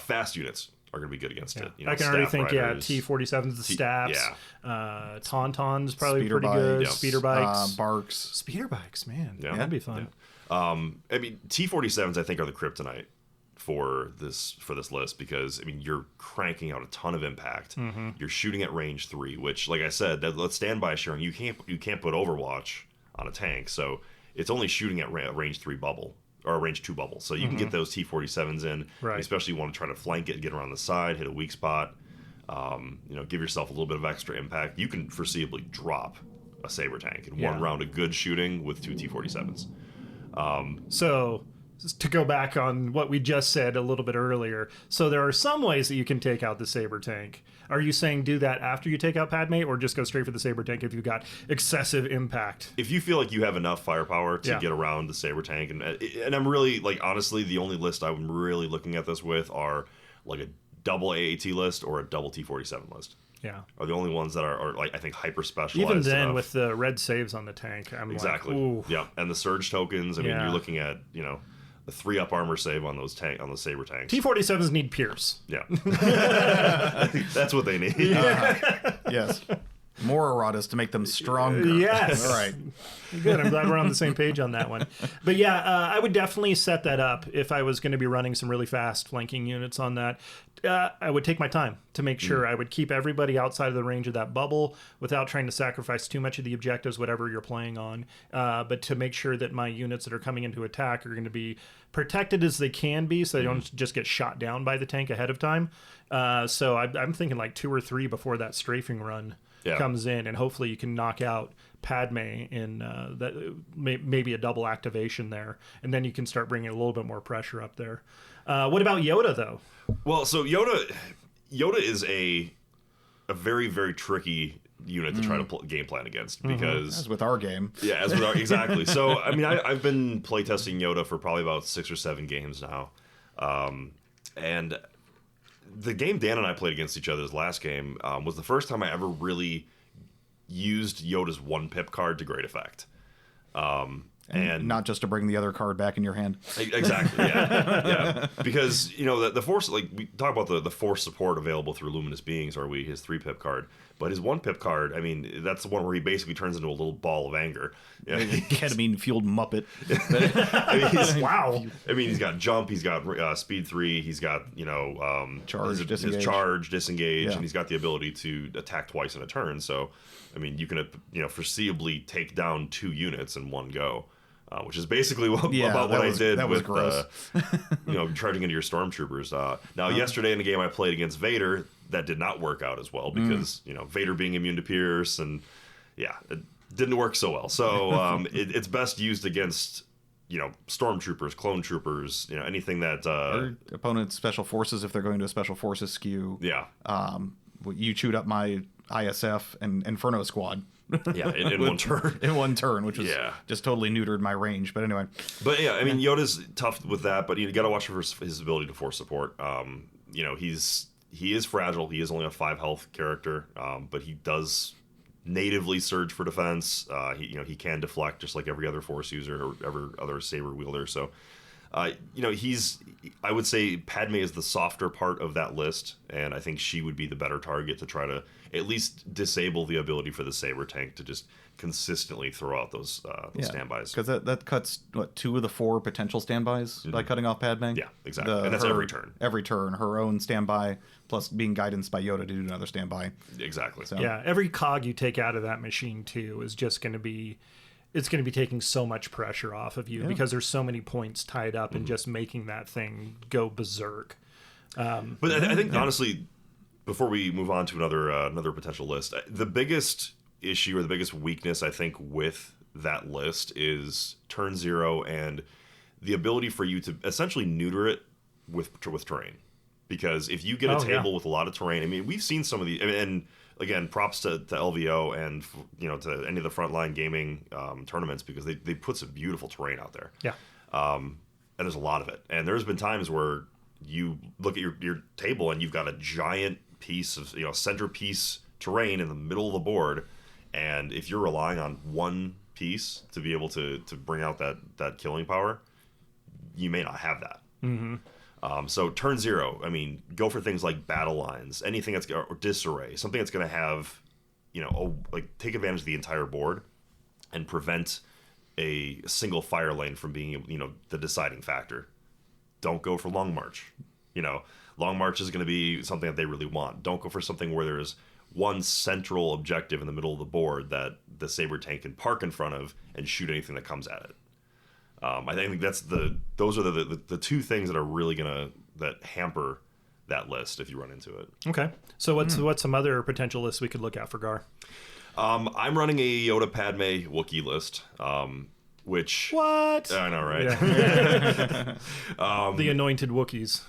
Speaker 4: Fast units are going to be good against it.
Speaker 2: I can already think,
Speaker 4: riders,
Speaker 2: T-47s, the staffs.
Speaker 4: Yeah.
Speaker 2: Tauntauns probably
Speaker 3: Speeder
Speaker 2: pretty
Speaker 3: bike,
Speaker 2: good.
Speaker 4: yeah.
Speaker 2: Speeder bikes.
Speaker 3: Barks.
Speaker 2: Speeder bikes, man.
Speaker 4: Yeah.
Speaker 2: That'd be fun.
Speaker 4: I mean, T-47s I think are the kryptonite for this list because I mean you're cranking out a ton of impact. You're shooting at range 3, which, like I said, let's standby sharing. You can't put Overwatch on a tank, so it's only shooting at range 3 bubble or range 2 bubble. So you can get those T-47s in,
Speaker 2: Right.
Speaker 4: especially if you want to try to flank it, get around the side, hit a weak spot. Give yourself a little bit of extra impact. You can foreseeably drop a Saber tank in one round of good shooting with 2 T-47s.
Speaker 2: So, to go back on what we just said a little bit earlier, so there are some ways that you can take out the Saber tank. Are you saying do that after you take out Padme, or just go straight for the Saber tank if you've got excessive impact?
Speaker 4: If you feel like you have enough firepower to get around the Saber tank, and I'm really, like, honestly, the only list I'm really looking at this with are like a double AAT list or a double T-47 list.
Speaker 2: Yeah.
Speaker 4: Are the only ones that are like, I think, hyper specialized.
Speaker 2: Even then,
Speaker 4: enough.
Speaker 2: with the red saves on the tank, I'm
Speaker 4: exactly.
Speaker 2: like, ooh.
Speaker 4: Yeah, and the surge tokens. I mean, you're looking at the 3-up armor save on those Saber tanks.
Speaker 2: T-47s need Pierce.
Speaker 4: Yeah, that's what they need.
Speaker 3: Yes. More erratas to make them stronger.
Speaker 2: Yes.
Speaker 3: All right.
Speaker 2: Good. I'm glad we're on the same page on that one. But yeah, I would definitely set that up if I was going to be running some really fast flanking units on that. I would take my time to make sure I would keep everybody outside of the range of that bubble without trying to sacrifice too much of the objectives, whatever you're playing on. But to make sure that my units that are coming into attack are going to be protected as they can be, so they don't just get shot down by the tank ahead of time. So I'm thinking like 2 or 3 before that strafing run comes in, and hopefully you can knock out Padme in that maybe a double activation there, and then you can start bringing a little bit more pressure up there. What about Yoda though?
Speaker 4: Well, so Yoda is a very, very tricky unit to try to game plan against because
Speaker 3: As with our game.
Speaker 4: yeah, as with our exactly. So I mean, I've been playtesting Yoda for probably about 6 or 7 games now, and the game Dan and I played against each other's last game was the first time I ever really used Yoda's 1-pip card to great effect. And
Speaker 3: not just to bring the other card back in your hand.
Speaker 4: Exactly, yeah. Because, the Force, like, we talk about the Force support available through Luminous Beings, or his 3-pip card. But his 1-pip card, I mean, that's the one where he basically turns into a little ball of anger.
Speaker 3: Ketamine-fueled Muppet.
Speaker 2: Wow.
Speaker 4: I mean, he's got jump, he's got speed 3, he's got,
Speaker 3: Charge,
Speaker 4: his
Speaker 3: disengage.
Speaker 4: charge, disengage,
Speaker 3: Yeah.
Speaker 4: and he's got the ability to attack twice in a turn. So, I mean, you can, foreseeably take down 2 units in one go. Which is basically what I did
Speaker 3: that was
Speaker 4: with,
Speaker 3: gross.
Speaker 4: charging into your stormtroopers. Now, yesterday in the game I played against Vader, that did not work out as well because, Vader being immune to Pierce, and, it didn't work so well. So it's best used against, stormtroopers, clone troopers, anything that...
Speaker 3: Or opponent's special forces if they're going to a special forces skew.
Speaker 4: Yeah.
Speaker 3: You chewed up my ISF and Inferno squad.
Speaker 4: Yeah, in one turn.
Speaker 3: In one turn, which was
Speaker 4: Yeah.
Speaker 3: just totally neutered my range. But anyway.
Speaker 4: But yeah, I mean, Yoda's tough with that, but you got to watch for his ability to force support. He is fragile. He is only a 5 health character, but he does natively surge for defense. He can deflect just like every other Force user or every other Saber wielder. So, I would say Padme is the softer part of that list, and I think she would be the better target to try to at least disable the ability for the Saber tank to just consistently throw out those standbys.
Speaker 3: Because that cuts, 2 of the 4 potential standbys by cutting off Padme?
Speaker 4: Yeah, exactly. And that's every turn.
Speaker 3: Every turn. Her own standby, plus being guidance by Yoda to do another standby.
Speaker 4: Exactly.
Speaker 3: So.
Speaker 2: Yeah, every cog you take out of that machine, too, is just going to be... It's going to be taking so much pressure off of you because there's so many points tied up in just making that thing go berserk.
Speaker 4: But I think, honestly, before we move on to another potential list, the biggest issue or the biggest weakness, I think, with that list is turn 0 and the ability for you to essentially neuter it with terrain. Because if you get a table with a lot of terrain, I mean, we've seen some of the... and again, props to LVO and to any of the frontline gaming tournaments, because they put some beautiful terrain out there.
Speaker 2: Yeah.
Speaker 4: And there's a lot of it. And there's been times where you look at your table and you've got a giant piece of centerpiece terrain in the middle of the board, and if you're relying on one piece to be able to bring out that killing power, you may not have that. Mm-hmm. So turn 0, I mean, go for things like battle lines, anything that's or disarray, something that's going to have, take advantage of the entire board and prevent a single fire lane from being, the deciding factor. Don't go for long march. Long march is going to be something that they really want. Don't go for something where there's one central objective in the middle of the board that the Saber tank can park in front of and shoot anything that comes at it. I think those are the 2 things that are really that hamper that list if you run into it.
Speaker 2: Okay. So what's some other potential lists we could look at for Gar?
Speaker 4: I'm running a Yoda Padme Wookiee list, which...
Speaker 2: What?
Speaker 4: I know, right?
Speaker 2: Yeah. The anointed Wookiees.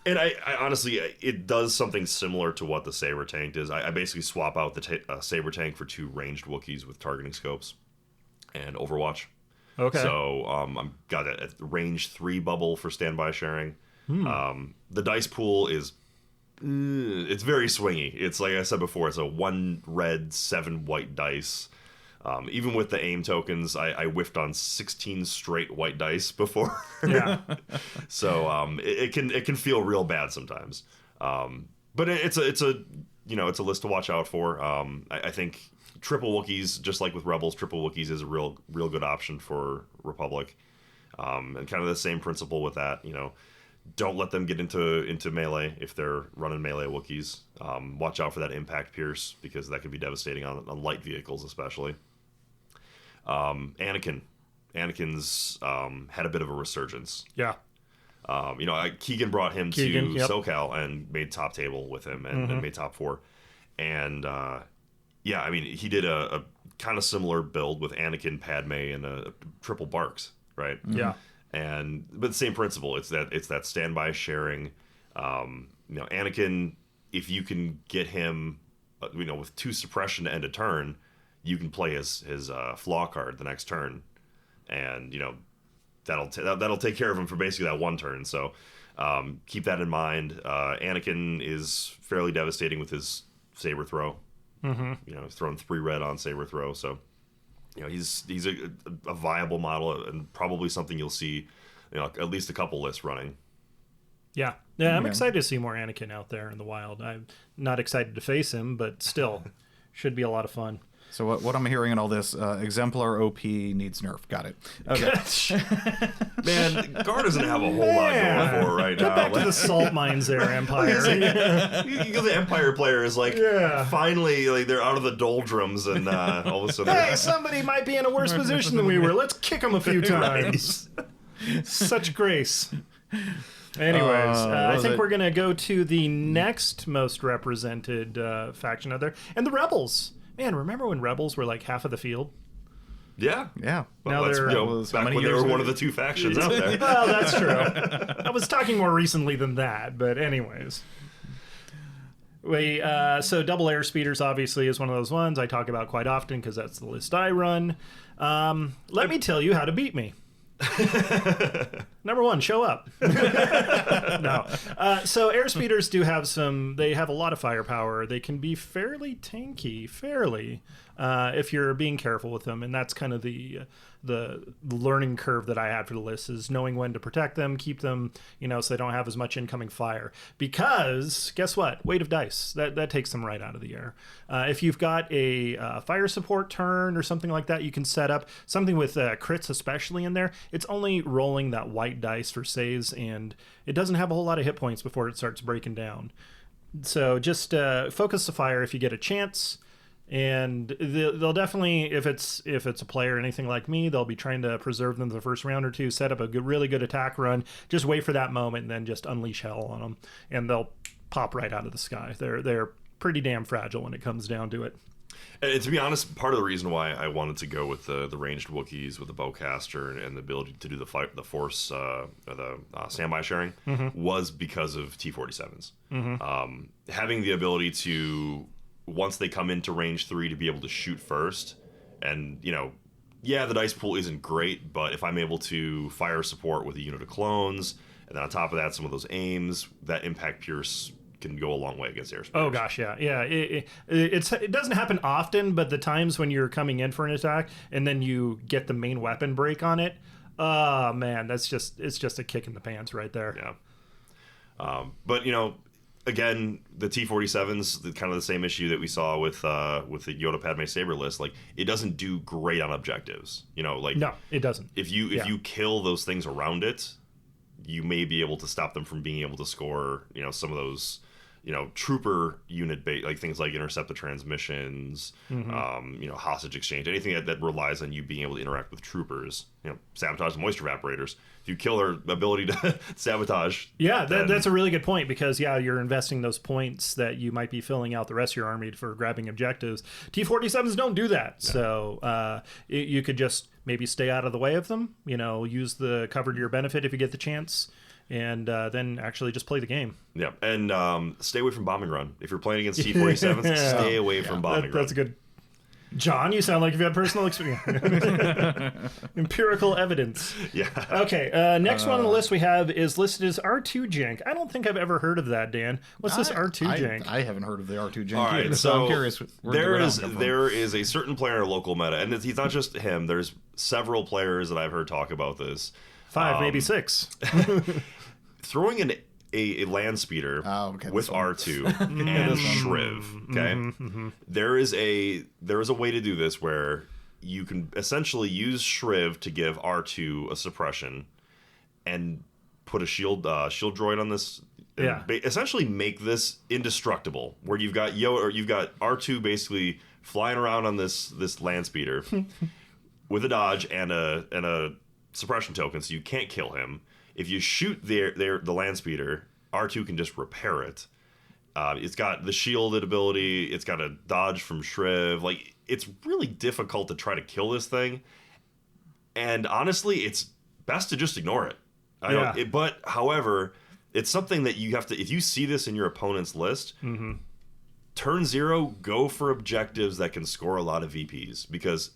Speaker 4: And I honestly, it does something similar to what the Saber tank does. I basically swap out the Saber tank for 2 ranged Wookiees with targeting scopes and Overwatch.
Speaker 2: Okay.
Speaker 4: So I've got a range 3 bubble for standby sharing. The dice pool is it's very swingy. It's like I said before, it's a 1 red, 7 white dice. Even with the aim tokens, I whiffed on 16 straight white dice before.
Speaker 2: Yeah.
Speaker 4: So it can feel real bad sometimes. But it's a list to watch out for. I think triple Wookiees, just like with Rebels, triple Wookiees is a real good option for Republic. And kind of the same principle with that, don't let them get into melee if they're running melee Wookiees. Watch out for that impact pierce, because that can be devastating on light vehicles especially. Anakin's had a bit of a resurgence.
Speaker 2: Yeah.
Speaker 4: Keegan brought him to
Speaker 2: yep.
Speaker 4: SoCal and made top table with him and made top 4. And he did a kind of similar build with Anakin, Padme, and a triple Barks, right?
Speaker 2: Yeah.
Speaker 4: But the same principle. It's that standby sharing. Anakin, if you can get him, with 2 suppression to end a turn, you can play his flaw card the next turn, and that'll take care of him for basically that 1 turn. So keep that in mind. Anakin is fairly devastating with his saber throw. Mm-hmm. He's thrown 3 red on saber throw, so he's a viable model and probably something you'll see, at least a couple lists running.
Speaker 2: Yeah, I'm excited to see more Anakin out there in the wild. I'm not excited to face him, but still, should be a lot of fun.
Speaker 3: So what I'm hearing in all this, Exemplar OP needs nerf. Got it. Okay.
Speaker 4: Man, Gar doesn't have a whole lot going for right now.
Speaker 2: Back to the salt mines there, Empire.
Speaker 4: The Empire player is finally, they're out of the doldrums, and all of a sudden...
Speaker 2: Hey, somebody might be in a worse position than we were. Let's kick them a few times. Such grace. Anyways, I think we're going to go to the next most represented faction out there, and the Rebels. Man, remember when Rebels were like half of the field?
Speaker 3: Yeah.
Speaker 4: Well,
Speaker 2: now
Speaker 4: they're back when they were one of the 2 factions out there.
Speaker 2: Well, that's true. I was talking more recently than that, but anyways. So double air speeders obviously is one of those ones I talk about quite often because that's the list I run. Let me tell you how to beat me. Number 1, show up. No. So airspeeders do have they have a lot of firepower. They can be fairly tanky, if you're being careful with them. And that's kind of the learning curve that I had for the list, is knowing when to protect them, keep them, so they don't have as much incoming fire. Because guess what? Weight of dice, that takes them right out of the air. If you've got a fire support turn or something like that, you can set up something with crits, especially in there. It's only rolling that white dice for saves, and it doesn't have a whole lot of hit points before it starts breaking down. So just focus the fire if you get a chance. And they'll definitely, if it's a player or anything like me, they'll be trying to preserve them the first round or two, set up a really good attack run, just wait for that moment, and then just unleash hell on them, and they'll pop right out of the sky. They're pretty damn fragile when it comes down to it.
Speaker 4: And to be honest, part of the reason why I wanted to go with the ranged Wookiees with the bowcaster and the ability to do the force, the standby sharing, was because of T-47s. Having the ability to, once they come into range 3, to be able to shoot first, and the dice pool isn't great, but if I'm able to fire support with a unit of clones, and then on top of that some of those aims, that impact pierce can go a long way against airspeed.
Speaker 2: Oh gosh, yeah. It doesn't happen often, but the times when you're coming in for an attack and then you get the main weapon break on it, oh man, it's just a kick in the pants right there.
Speaker 4: Yeah. But again, the T-47s, kind of the same issue that we saw with the Yoda Padme Saber list. Like, it doesn't do great on objectives. No,
Speaker 2: it doesn't.
Speaker 4: If you kill those things around it, you may be able to stop them from being able to score. Some of those, trooper unit bait, like things like intercept the transmissions, hostage exchange, anything that relies on you being able to interact with troopers. Sabotage the moisture evaporators. If you kill their ability to sabotage.
Speaker 2: Yeah, that's a really good point, because you're investing those points that you might be filling out the rest of your army for grabbing objectives. T-47s don't do that. Yeah. So you could just maybe stay out of the way of them, use the cover to your benefit if you get the chance, and then actually just play the game. Yeah,
Speaker 4: and stay away from bombing run. If you're playing against T-47s, stay away from bombing run.
Speaker 2: That's good. John, you sound like you've had personal experience. Empirical evidence.
Speaker 4: Yeah.
Speaker 2: Okay, next one on the list we have is listed as R2 Jank. I don't think I've ever heard of that, Dan. What's this R2 Jank?
Speaker 3: I haven't heard of the R2 Jank
Speaker 4: either,
Speaker 3: so I'm curious.
Speaker 4: There is a certain player in our local meta, and he's not just him. There's several players that I've heard talk about this.
Speaker 2: 5, maybe 6.
Speaker 4: Throwing a land speeder with R2 and Shriv. Okay, there is a way to do this where you can essentially use Shriv to give R2 a suppression, and put a shield droid on this.
Speaker 2: Yeah.
Speaker 4: Essentially make this indestructible, where you've got R2 basically flying around on this land speeder with a dodge and a suppression token, so you can't kill him. If you shoot the land speeder, R2 can just repair it. It's got the shielded ability. It's got a dodge from Shriv. Like, it's really difficult to try to kill this thing. And honestly, it's best to just ignore it. But however, it's something that you have to, if you see this in your opponent's list, turn 0, go for objectives that can score a lot of VPs, because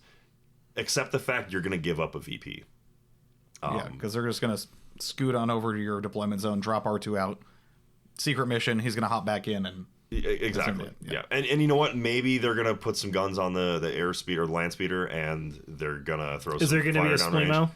Speaker 4: accept the fact you're going to give up a VP.
Speaker 3: Because they're just going to scoot on over to your deployment zone, drop R2 out, secret mission, he's going to hop back in, and
Speaker 4: exactly. Yeah. And you know what? Maybe they're going to put some guns on the airspeed or the land speeder, and they're going to throw some fire down range. Is there going to be a Splimo?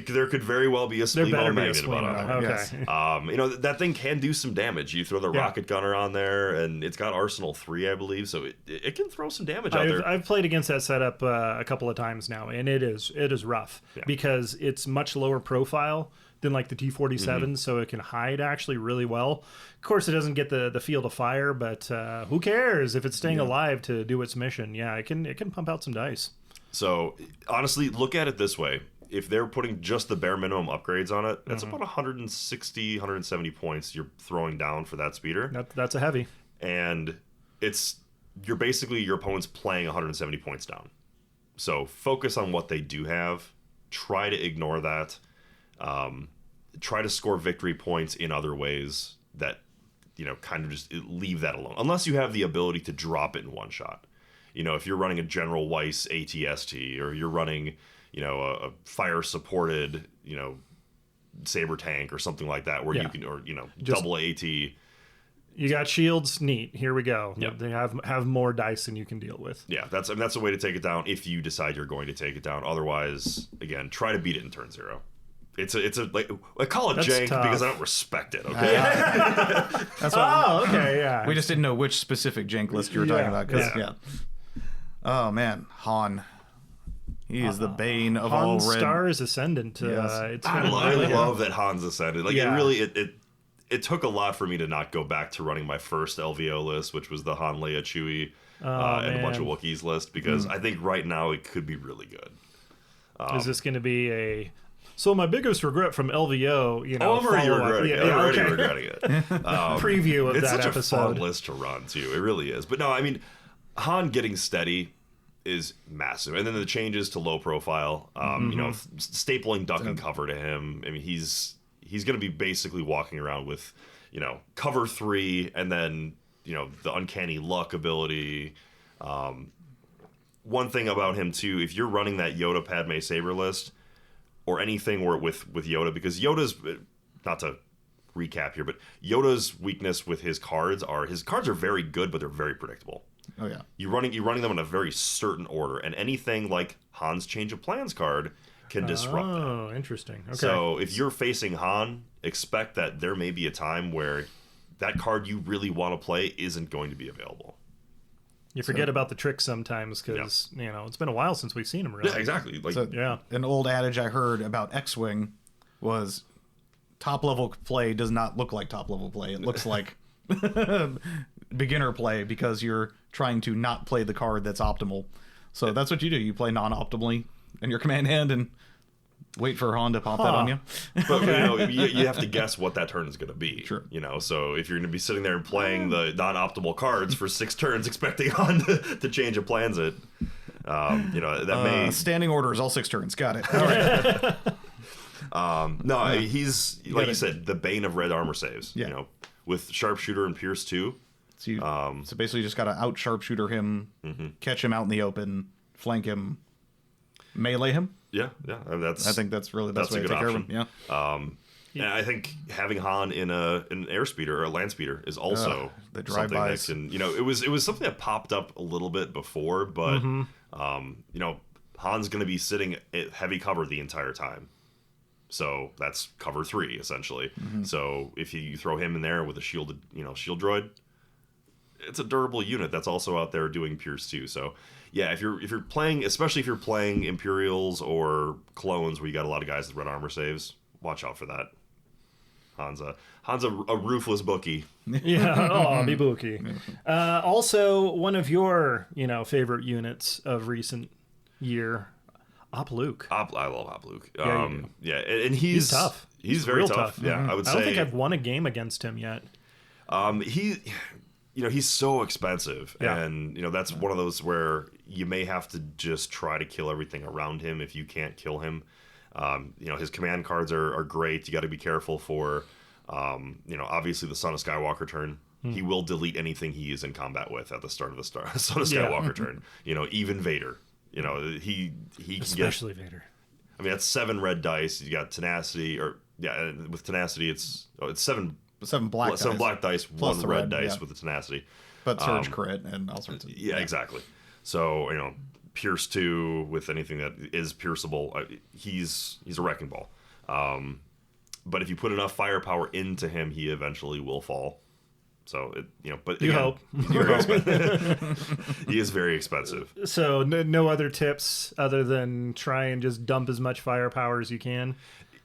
Speaker 4: There could very well be a Splimo magnet about it.
Speaker 2: Okay.
Speaker 4: That thing can do some damage. You throw the rocket gunner on there, and it's got Arsenal 3, I believe, so it can throw some damage out there.
Speaker 2: I've played against that setup a couple of times now, and it is rough because it's much lower profile than like the T-47, so it can hide actually really well. Of course, it doesn't get the field of fire, but who cares if it's staying alive to do its mission? Yeah, it can pump out some dice.
Speaker 4: So honestly, look at it this way. If they're putting just the bare minimum upgrades on it, that's about 160, 170 points you're throwing down for that speeder.
Speaker 2: That's a heavy.
Speaker 4: And you're basically your opponent's playing 170 points down. So focus on what they do have. Try to ignore that. Try to score victory points in other ways that, kind of just leave that alone. Unless you have the ability to drop it in one shot. If you're running a General Weiss ATST, or you're running a fire supported, Saber tank or something like that, where you can, or, double AT.
Speaker 2: You got shields, neat. Here we go.
Speaker 4: Yep.
Speaker 2: They have more dice than you can deal with.
Speaker 4: Yeah, that's a way to take it down if you decide you're going to take it down. Otherwise, again, try to beat it in turn 0. It's a like I call it
Speaker 2: That's
Speaker 4: jank
Speaker 2: tough.
Speaker 4: because I don't respect it. Okay.
Speaker 3: That's what
Speaker 2: Okay, yeah.
Speaker 3: we just didn't know which specific jank list you were talking about. 'Cause,
Speaker 2: Yeah.
Speaker 3: Oh man, Han. He is the bane of all
Speaker 2: Han's
Speaker 3: red.
Speaker 2: star is ascendant.
Speaker 3: Yes.
Speaker 2: It's
Speaker 4: I
Speaker 2: been
Speaker 4: love that Han's ascended. Like
Speaker 2: Yeah.
Speaker 4: it really it took a lot for me to not go back to running my first LVO list, which was the Han, Leia, Chewie, and a bunch of
Speaker 2: man.
Speaker 4: Wookiees list, because I think right now it could be really good.
Speaker 2: Is this going to be a... So my biggest regret from LVO,
Speaker 4: I'm already
Speaker 2: follow-up-
Speaker 4: regretting it.
Speaker 2: yeah,
Speaker 4: I'm already
Speaker 2: okay.
Speaker 4: regretting it.
Speaker 2: Preview of
Speaker 4: It's
Speaker 2: that
Speaker 4: such
Speaker 2: episode.
Speaker 4: a fun list to run too. It really is. But no, I mean, Han getting steady is massive, and then the changes to low profile. You know, stapling duck and cover to him. I mean, he's going to be basically walking around with, you know, cover 3, and then, you know, the uncanny luck ability. One thing about him too, if you're running that Yoda, Padme, Saber list, or anything where with Yoda, because Yoda's, not to recap here, but Yoda's weakness with his cards are very good, but they're very predictable.
Speaker 3: Oh yeah.
Speaker 4: You're running them in a very certain order, and anything like Han's change of plans card can disrupt that.
Speaker 2: Oh, interesting. Okay.
Speaker 4: So if you're facing Han, expect that there may be a time where that card you really want to play isn't going to be available.
Speaker 2: you forget about the tricks sometimes because, you know, it's been a while since we've seen them really.
Speaker 4: Yeah, exactly. Like,
Speaker 3: So,
Speaker 2: Yeah.
Speaker 3: An old adage I heard about X-Wing was top level play does not look like top level play. It looks like beginner play because you're trying to not play the card that's optimal. So that's what you do. You play non-optimally in your command hand and wait for Han to pop that on you.
Speaker 4: but you know, you have to guess what that turn is going to be.
Speaker 3: Sure.
Speaker 4: You know, so if you're going to be sitting there and playing the non-optimal cards for 6 turns, expecting Han to change of plans it, you know, that may.
Speaker 3: Standing orders, all 6 turns. Got it. All right.
Speaker 4: No, he's like you said, the bane of red armor saves.
Speaker 3: Yeah.
Speaker 4: You know, with sharpshooter and pierce 2.
Speaker 3: So, so basically, you just got to out sharpshooter him, catch him out in the open, flank him, melee him.
Speaker 4: Yeah. I mean,
Speaker 3: I think that's really the best way
Speaker 4: a
Speaker 3: to
Speaker 4: good
Speaker 3: take care of
Speaker 4: option.
Speaker 3: him. Yeah.
Speaker 4: And I think having Han in an airspeeder or a land speeder is also
Speaker 3: the
Speaker 4: something that
Speaker 3: drive-bys.
Speaker 4: can, you know, it was something that popped up a little bit before, but you know, Han's going to be sitting at heavy cover the entire time. So that's cover 3 essentially. So if you throw him in there with a shield droid, it's a durable unit that's also out there doing Pierce 2. So yeah, if you're playing, especially if you're playing Imperials or clones where you got a lot of guys with red armor saves, watch out for that. Han's a ruthless bookie.
Speaker 2: Yeah, oh, Wookie. Also, one of your, you know, favorite units of recent year, Op Luke.
Speaker 4: I love Op Luke.
Speaker 2: Yeah, you do.
Speaker 4: Yeah, and he's
Speaker 2: tough.
Speaker 4: He's very
Speaker 2: real
Speaker 4: tough. Yeah, I would say.
Speaker 2: I don't think I've won a game against him yet.
Speaker 4: You know, he's so expensive,
Speaker 2: Yeah.
Speaker 4: and you know that's one of those where you may have to just try to kill everything around him if you can't kill him. You know, his command cards are great. You got to be careful for, you know, obviously the Son of Skywalker turn. He will delete anything he is in combat with at the start of the Son of Skywalker turn. You know, even Vader. You know, he can
Speaker 2: Especially Vader.
Speaker 4: I mean, that's 7 red dice. You got tenacity, or yeah, with tenacity, it's 7
Speaker 3: black
Speaker 4: dice,
Speaker 3: Plus
Speaker 4: 1
Speaker 3: the
Speaker 4: red
Speaker 3: red,
Speaker 4: dice
Speaker 3: yeah.
Speaker 4: with the tenacity.
Speaker 3: But surge crit and all sorts of...
Speaker 4: Yeah, exactly. So, you know, Pierce 2 with anything that is pierceable, he's a wrecking ball. But if you put enough firepower into him, he eventually will fall. So, you know, but
Speaker 2: You
Speaker 4: again,
Speaker 2: hope.
Speaker 4: he's very expensive. He is very expensive.
Speaker 2: So no other tips other than try and just dump as much firepower as you can?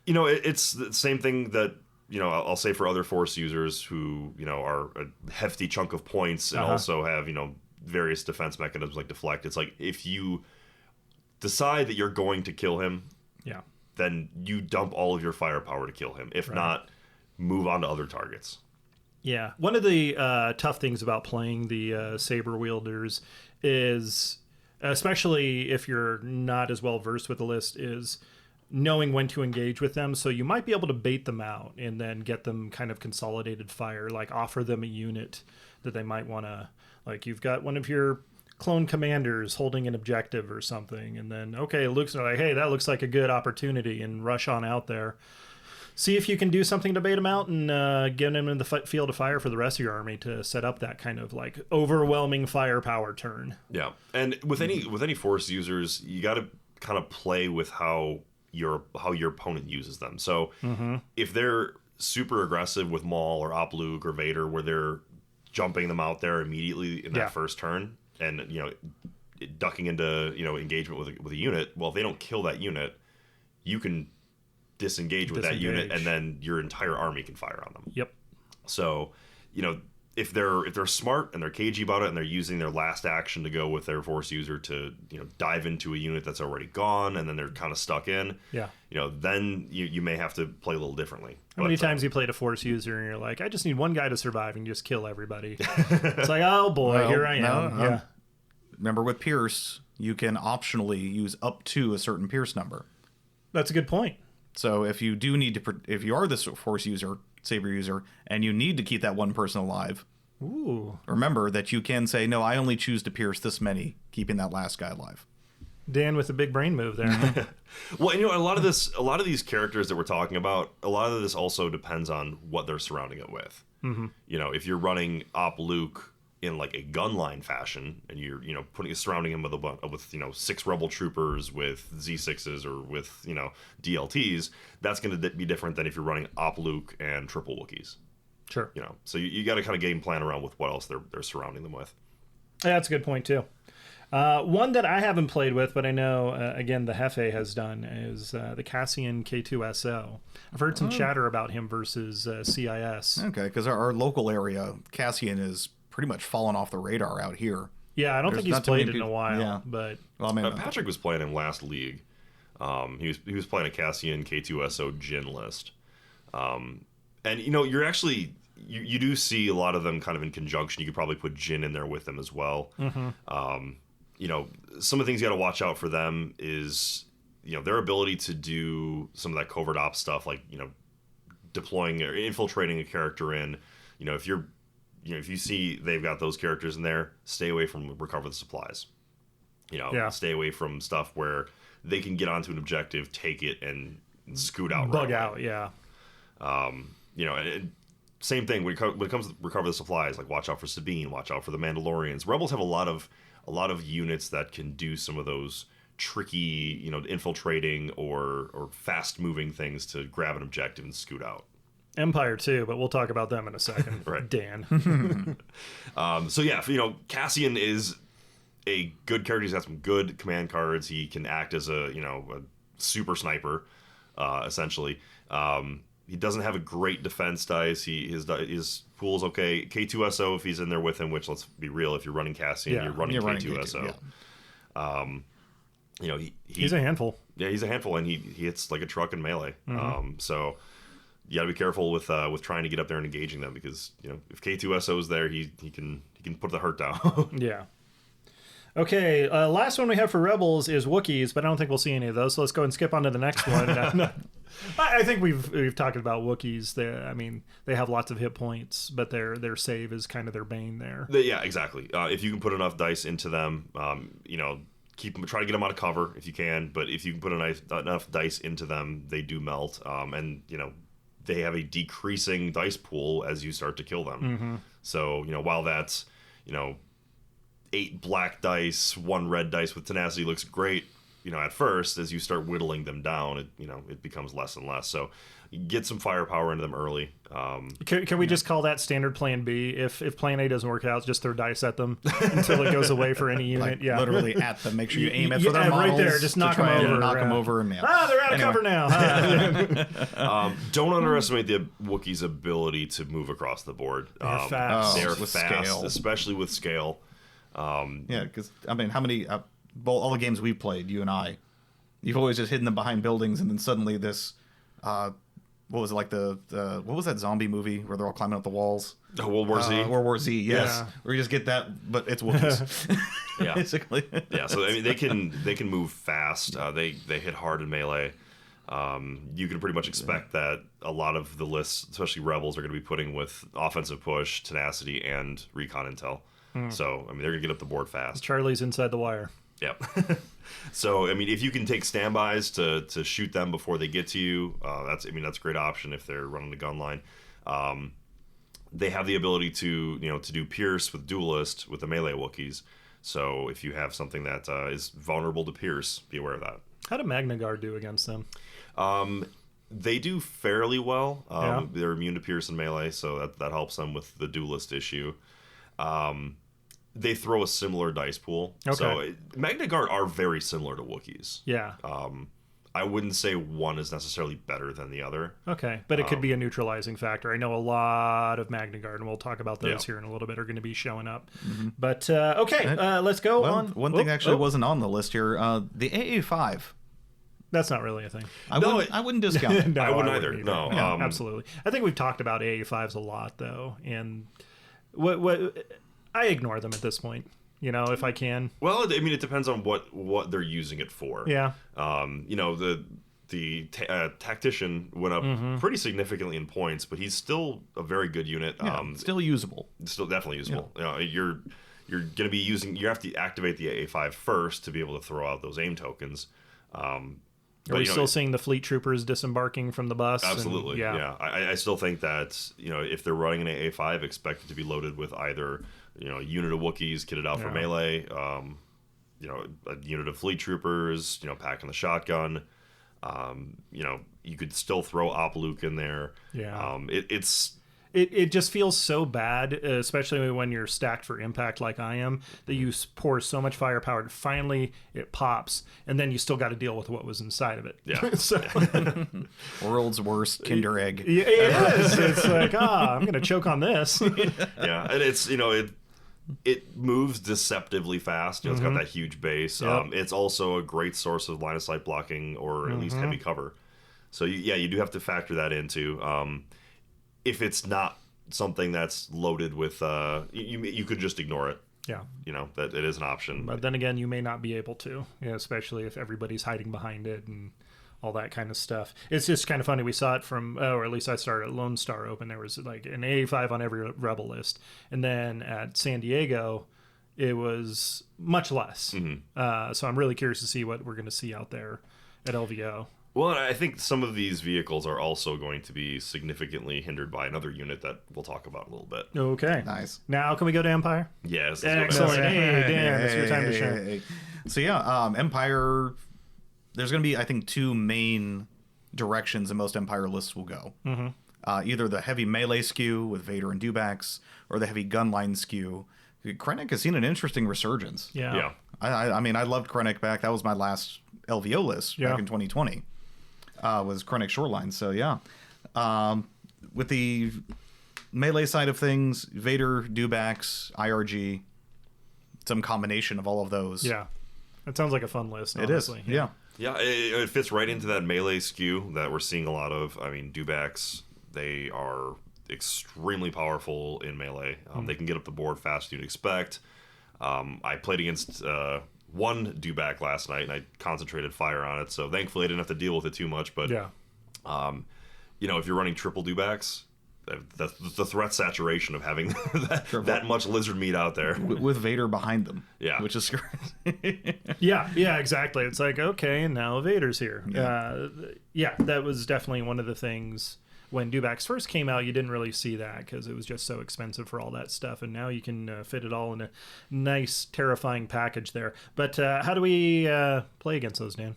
Speaker 4: You know, it's the same thing that, you know, I'll say for other Force users who, you know, are a hefty chunk of points and also have, you know, various defense mechanisms like deflect. It's like if you decide that you're going to kill him,
Speaker 2: Yeah.
Speaker 4: then you dump all of your firepower to kill him. If not, move on to other targets.
Speaker 2: Yeah. One of the tough things about playing the Saber wielders is, especially if you're not as well versed with the list, is knowing when to engage with them. So you might be able to bait them out and then get them kind of consolidated fire, like offer them a unit that they might want to, like you've got one of your clone commanders holding an objective or something. And then, okay, Luke's like, hey, that looks like a good opportunity, and rush on out there. See if you can do something to bait them out and get them in the field of fire for the rest of your army to set up that kind of like overwhelming firepower turn.
Speaker 4: Yeah, and with any Force users, you got to kind of play with how your opponent uses them. So if they're super aggressive with Maul or Op Luke or Vader, where they're jumping them out there immediately in that first turn, and ducking into engagement with a unit. Well, if they don't kill that unit, you can disengage with that unit, and then your entire army can fire on them.
Speaker 2: Yep.
Speaker 4: So, if they're smart and they're cagey about it, and they're using their last action to go with their Force user to dive into a unit that's already gone, and then they're kind of stuck in.
Speaker 2: Yeah.
Speaker 4: Then you may have to play a little differently.
Speaker 2: How many times you played a Force user and you're like, I just need one guy to survive and you just kill everybody? It's like, oh boy, here I am. Yeah.
Speaker 3: Remember, with Pierce, you can optionally use up to a certain Pierce number.
Speaker 2: That's a good point.
Speaker 3: So if you do need to, if you are this Force user, Saber user, and you need to keep that one person alive, remember that you can say, no, I only choose to pierce this many, keeping that last guy alive.
Speaker 2: Dan with the big brain move there.
Speaker 4: Well, and a lot of these characters that we're talking about, a lot of this also depends on what they're surrounding it with. If you're running Op Luke in like a gunline fashion, and you're surrounding him with 6 rebel troopers with Z6s or with DLTs, that's going to be different than if you're running Op Luke and triple Wookiees.
Speaker 2: Sure.
Speaker 4: So you got to kind of game plan around with what else they're surrounding them with.
Speaker 2: Yeah, that's a good point too. One that I haven't played with, but I know again the Hefe has done, is the Cassian K2SO. I've heard some chatter about him versus CIS.
Speaker 3: Okay, because our local area, Cassian is pretty much fallen off the radar out here.
Speaker 2: Yeah, I don't think he's played it in a while.
Speaker 3: Yeah.
Speaker 2: But
Speaker 4: Patrick was playing him last league. He was playing a Cassian K2SO Jin list, and you're actually you do see a lot of them kind of in conjunction. You could probably put Jin in there with them as well. Some of the things you got to watch out for them is their ability to do some of that covert ops stuff, like deploying or infiltrating a character in. If you see they've got those characters in there, stay away from recover the supplies. Stay away from stuff where they can get onto an objective, take it, and scoot out.
Speaker 2: Bug out, yeah.
Speaker 4: And same thing when it comes to recover the supplies. Like, watch out for Sabine, watch out for the Mandalorians. Rebels have a lot of units that can do some of those tricky, infiltrating or fast moving things to grab an objective and scoot out.
Speaker 2: Empire too, but we'll talk about them in a second.
Speaker 4: Right.
Speaker 2: Dan.
Speaker 4: So yeah, Cassian is a good character. He's got some good command cards. He can act as a super sniper, essentially. He doesn't have a great defense dice. His pool's okay. K2SO, if he's in there with him, which, let's be real, if you're running Cassian, you're running K2SO.
Speaker 2: He's a handful.
Speaker 4: Yeah, he's a handful, and he hits like a truck in melee. So you got to be careful with trying to get up there and engaging them, because if K2SO is there, he can put the hurt down.
Speaker 2: Yeah. Okay, last one we have for Rebels is Wookiees, but I don't think we'll see any of those. So let's go and skip on to the next one. I think we've talked about Wookiees. They have lots of hit points, but their save is kind of their bane there.
Speaker 4: Yeah, exactly. If you can put enough dice into them, try to get them out of cover if you can. But if you can put enough dice into them, they do melt. And they have a decreasing dice pool as you start to kill them. So while that's 8 black dice, 1 red dice with tenacity looks great, at first, as you start whittling them down, it becomes less and less. So get some firepower into them early.
Speaker 2: Can we just call that standard plan B? If plan A doesn't work out, just throw dice at them until it goes away for any unit.
Speaker 3: Like, literally at them. Make sure you aim it for their models.
Speaker 2: Right there, just knock them over.
Speaker 3: Knock them over and
Speaker 2: they're out of cover now.
Speaker 4: Don't underestimate the Wookiees' ability to move across the board.
Speaker 2: They're fast.
Speaker 4: They're
Speaker 3: with
Speaker 4: fast,
Speaker 3: scale.
Speaker 4: especially with scale.
Speaker 3: Because how many all the games we've played, you and I, you've always just hidden them behind buildings, and then suddenly this what was it, like the what was that zombie movie where they're all climbing up the walls?
Speaker 4: World War Z.
Speaker 3: World War Z, yes.
Speaker 2: Yeah.
Speaker 3: Where you just get that, but it's Wookiees.
Speaker 4: Yeah,
Speaker 3: basically.
Speaker 4: Yeah, so they can move fast. They hit hard in melee. You can pretty much expect that a lot of the lists, especially Rebels, are going to be putting with offensive push, tenacity, and recon intel. So they're going to get up the board fast.
Speaker 2: Charlie's inside the wire.
Speaker 4: Yep. So, I mean, if you can take standbys to shoot them before they get to you, that's a great option if they're running the gun line. They have the ability to do pierce with duelist with the melee Wookiees. So if you have something that is vulnerable to pierce, be aware of that.
Speaker 2: How did Magna Guard do against them?
Speaker 4: They do fairly well.
Speaker 2: Yeah.
Speaker 4: They're immune to pierce and melee, so that helps them with the duelist issue. They throw a similar dice pool.
Speaker 2: Okay.
Speaker 4: So Magna Guard are very similar to Wookiees.
Speaker 2: Yeah.
Speaker 4: I wouldn't say one is necessarily better than the other.
Speaker 2: Okay, but it could be a neutralizing factor. I know a lot of Magna Guard, and we'll talk about those
Speaker 4: Yeah.
Speaker 2: here in a little bit, are going to be showing up. But, okay, let's go on.
Speaker 3: One thing actually wasn't on the list here. The AA5.
Speaker 2: That's not really a thing.
Speaker 3: I wouldn't discount it.
Speaker 2: No,
Speaker 4: I wouldn't either. No,
Speaker 2: Yeah, absolutely. I think we've talked about AA5s a lot, though, and what I ignore them at this point, if I can.
Speaker 4: Well, I mean, it depends on what they're using it for.
Speaker 2: Yeah.
Speaker 4: The tactician went up pretty significantly in points, but he's still a very good unit.
Speaker 3: Yeah, still usable.
Speaker 4: Still definitely usable. Yeah. You're going to be you have to activate the AA5 first to be able to throw out those aim tokens.
Speaker 2: Are we still seeing the fleet troopers disembarking from the bus?
Speaker 4: Absolutely. Yeah. I still think that, if they're running an AA5, expect it to be loaded with either, a unit of Wookiees kitted out for melee, a unit of fleet troopers, packing the shotgun. You could still throw Op Luke in there.
Speaker 2: Yeah.
Speaker 4: It
Speaker 2: It just feels so bad, especially when you're stacked for impact like I am, that you pour so much firepower and finally it pops, and then you still got to deal with what was inside of it.
Speaker 4: Yeah.
Speaker 2: So,
Speaker 3: World's worst Kinder egg.
Speaker 2: yeah, it is. It's like, I'm going to choke on this.
Speaker 4: Yeah, and it's it moves deceptively fast. It's got that huge base.
Speaker 2: Yep.
Speaker 4: It's also a great source of line of sight blocking or at least heavy cover. So you do have to factor that into. If it's not something that's loaded with, you could just ignore it.
Speaker 2: Yeah.
Speaker 4: That it is an option.
Speaker 2: But then again, you may not be able to, especially if everybody's hiding behind it and all that kind of stuff. It's just kind of funny. We saw it from, or at least I started at Lone Star Open. There was like an AA5 on every Rebel list. And then at San Diego, it was much less. So I'm really curious to see what we're going to see out there at LVO.
Speaker 4: Well, I think some of these vehicles are also going to be significantly hindered by another unit that we'll talk about in a little bit.
Speaker 2: Okay.
Speaker 3: Nice.
Speaker 2: Now can we go to Empire?
Speaker 4: Yes.
Speaker 2: Excellent. Hey, Dan, it's your time to shine.
Speaker 3: So yeah, Empire, there's going to be, I think, two main directions in most Empire lists will go. Either the heavy melee skew with Vader and Dewbacks, or the heavy gunline skew. Krennic has seen an interesting resurgence.
Speaker 2: Yeah.
Speaker 3: I mean, I loved Krennic back. That was my last LVO list back in 2020. Was Krennic Shoreline. So yeah. With the melee side of things, Vader, Dewbacks, IRG, some combination of all of those.
Speaker 2: Yeah. That sounds like a fun list,
Speaker 3: It
Speaker 2: honestly.
Speaker 3: is. Yeah.
Speaker 4: Yeah, it fits right into that melee skew that we're seeing a lot of. I mean, Dewbacks, they are extremely powerful in melee. They can get up the board faster than you'd expect. I played against one Dewback last night, and I concentrated fire on it, so thankfully I didn't have to deal with it too much. But
Speaker 2: Yeah.
Speaker 4: if you're running triple Dewbacks, that's the threat saturation of having that much lizard meat out there.
Speaker 3: With Vader behind them.
Speaker 4: Yeah.
Speaker 3: Which is great.
Speaker 2: Yeah, exactly. It's like, okay, and now Vader's here. That was definitely one of the things. When Dewbacks first came out, you didn't really see that because it was just so expensive for all that stuff. And now you can fit it all in a nice, terrifying package there. But how do we play against those, Dan?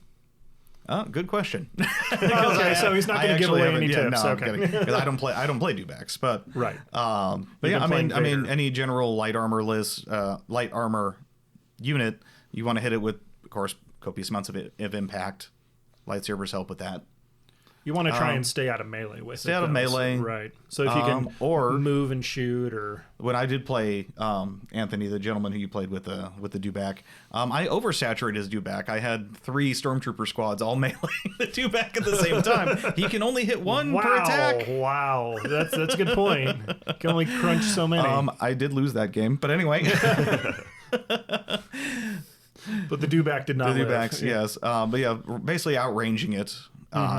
Speaker 3: Good question.
Speaker 2: Okay, so he's not going to give away any tips.
Speaker 3: No,
Speaker 2: okay.
Speaker 3: because I don't play Dewbacks, but
Speaker 2: Right.
Speaker 3: But yeah, I mean, any general light armor list, light armor unit, you want to hit it with, of course, copious amounts of impact. Lightsabers help with that.
Speaker 2: You want to try and stay out of melee with it.
Speaker 3: Stay out of melee.
Speaker 2: Right. So if you can
Speaker 3: or
Speaker 2: move and shoot or...
Speaker 3: When I did play Anthony, the gentleman who you played with the Dewback, I oversaturated his Dewback. I had 3 Stormtrooper squads all melee the Dewback at the same time. He can only hit one per attack.
Speaker 2: Wow. That's a good point. You can only crunch so many.
Speaker 3: I did lose that game, but anyway.
Speaker 2: But the Dewback did not
Speaker 3: The
Speaker 2: live.
Speaker 3: Dewbacks, yes. But yeah, basically outranging it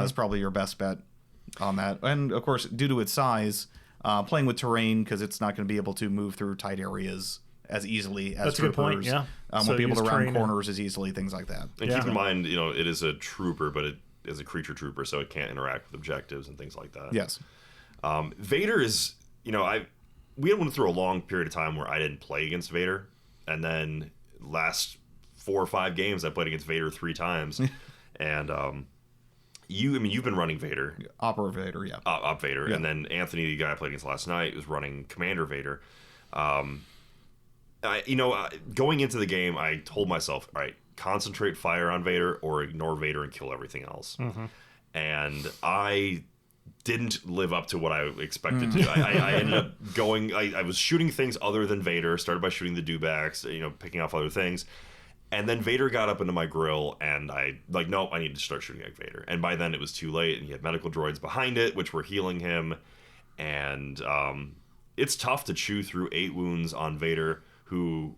Speaker 3: is probably your best bet on that. And of course, due to its size, playing with terrain, because it's not going to be able to move through tight areas as easily as
Speaker 2: That's a good point, yeah.
Speaker 3: Won't be able to round corners as easily, things like that.
Speaker 4: And keep in mind, it is a trooper, but it is a creature trooper, so it can't interact with objectives and things like that.
Speaker 3: Yes.
Speaker 4: Vader is, we went through a long period of time where I didn't play against Vader, and then last 4 or 5 games I played against Vader 3 times, and you've been running Vader,
Speaker 3: Opera Vader, yeah,
Speaker 4: Op Vader, and then Anthony, the guy I played against last night, was running Commander Vader. Going into the game, I told myself, all right, concentrate fire on Vader or ignore Vader and kill everything else. And I didn't live up to what I expected to. I ended up going, I was shooting things other than Vader, started by shooting the dewbacks, picking off other things. And then Vader got up into my grill, and nope, I need to start shooting at Vader. And by then it was too late, and he had medical droids behind it, which were healing him. And it's tough to chew through 8 wounds on Vader, who,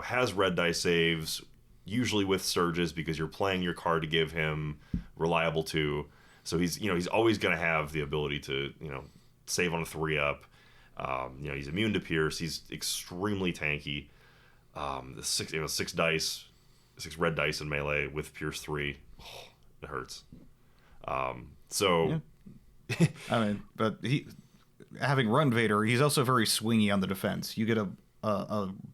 Speaker 4: has red dice saves, usually with surges, because you're playing your card to give him reliable 2. So he's always going to have the ability to, save on a 3-up. He's immune to Pierce. He's extremely tanky. The 6 red dice in melee with Pierce 3, it hurts.
Speaker 3: But having run Vader, he's also very swingy on the defense. You get a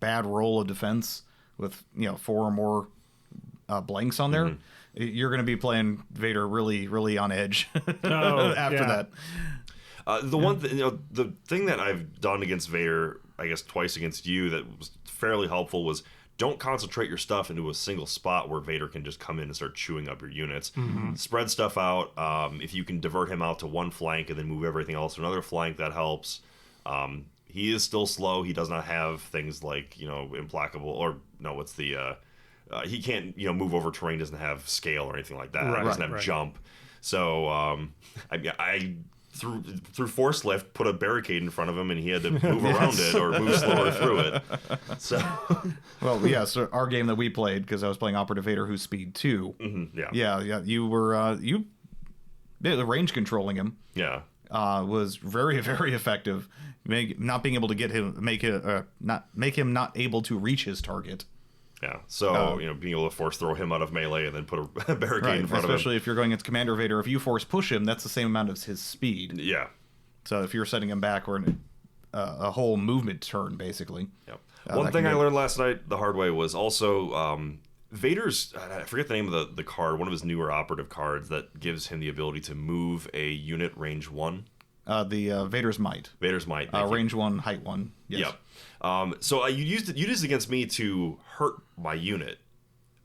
Speaker 3: bad roll of defense with 4 or more blanks on there. You're going to be playing Vader really, really on edge after that.
Speaker 4: The thing that I've done against Vader, I guess twice against you, that was fairly helpful was don't concentrate your stuff into a single spot where Vader can just come in and start chewing up your units. Spread stuff out. If you can divert him out to one flank and then move everything else to another flank, that helps. He is still slow. He does not have things like, implacable, or no, what's the... he can't, move over terrain, doesn't have scale or anything like that. He doesn't have jump. So I through force lift, put a barricade in front of him, and he had to move around it or move slower through it. So,
Speaker 3: so our game that we played, because I was playing Operative Vader, who's speed 2. You were the range controlling him. Was very, very effective. Not being able to get him, make him not able to reach his target.
Speaker 4: Yeah, so, being able to force throw him out of melee and then put a barricade in front of him.
Speaker 3: Especially if you're going against Commander Vader, if you force push him, that's the same amount as his speed.
Speaker 4: Yeah.
Speaker 3: So if you're setting him back, or a whole movement turn, basically.
Speaker 4: Yep. One thing I learned last night the hard way was also Vader's, I forget the name of the card, one of his newer operative cards that gives him the ability to move a unit range 1.
Speaker 3: The Vader's Might.
Speaker 4: Vader's Might.
Speaker 3: Range 1, height 1. Yes.
Speaker 4: Yep. So you used it against me to hurt my unit,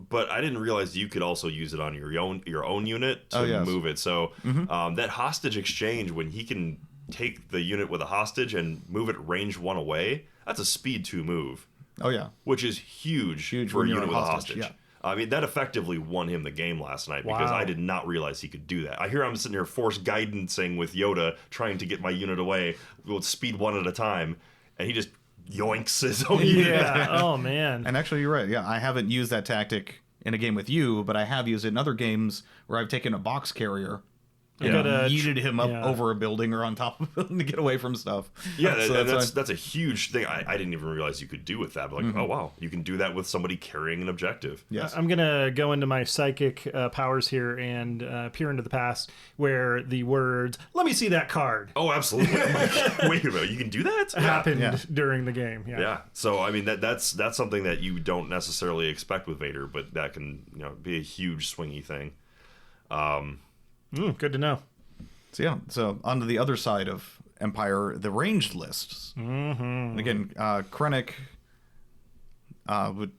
Speaker 4: but I didn't realize you could also use it on your own unit to move it. So that hostage exchange, when he can take the unit with a hostage and move it range 1 away, that's a speed 2 move.
Speaker 3: Oh yeah,
Speaker 4: which is huge for a unit with a hostage.
Speaker 3: Yeah.
Speaker 4: I mean, that effectively won him the game last night because I did not realize he could do that. I'm sitting here force guidancing with Yoda, trying to get my unit away with speed 1 at a time, and he just yoinks his own unit back.
Speaker 2: Oh, man.
Speaker 3: And actually, you're right. Yeah, I haven't used that tactic in a game with you, but I have used it in other games where I've taken a box carrier and yeeted him up over a building or on top of a building to get away from stuff.
Speaker 4: Yeah, so that's a huge thing. I didn't even realize you could do with that. But oh, wow, you can do that with somebody carrying an objective.
Speaker 2: Yes. I'm going to go into my psychic powers here and peer into the past where the words, "Let me see that card."
Speaker 4: Oh, absolutely. Wait a minute, you can do that?
Speaker 2: Happened during the game. Yeah.
Speaker 4: So, I mean, that's something that you don't necessarily expect with Vader, but that can be a huge swingy thing.
Speaker 2: Good to know.
Speaker 3: So onto the other side of Empire, the ranged lists. Again, Krennic, with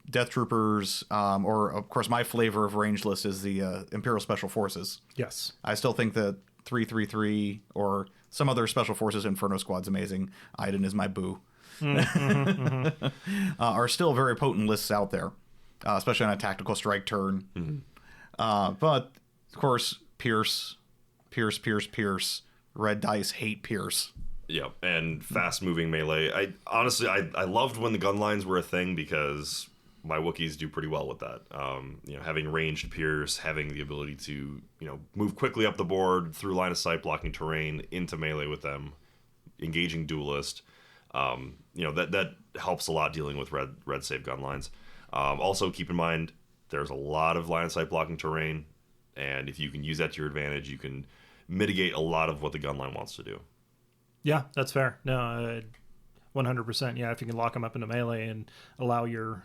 Speaker 3: Death Troopers, or of course my flavor of ranged list is the Imperial Special Forces.
Speaker 2: Yes.
Speaker 3: I still think that 333 or some other Special Forces Inferno Squad's amazing. Iden is my boo. Are still very potent lists out there, especially on a tactical strike turn. But of course, Pierce, red dice hate Pierce.
Speaker 4: Yeah, and fast moving melee. I honestly loved when the gun lines were a thing because my Wookiees do pretty well with that. Having ranged Pierce, having the ability to move quickly up the board through line of sight, blocking terrain into melee with them, engaging duelist. That helps a lot dealing with red save gun lines. Also, keep in mind there's a lot of line of sight blocking terrain, and if you can use that to your advantage, you can mitigate a lot of what the gun line wants to do.
Speaker 2: Yeah, that's fair. No, 100%. Yeah, if you can lock them up into melee and allow the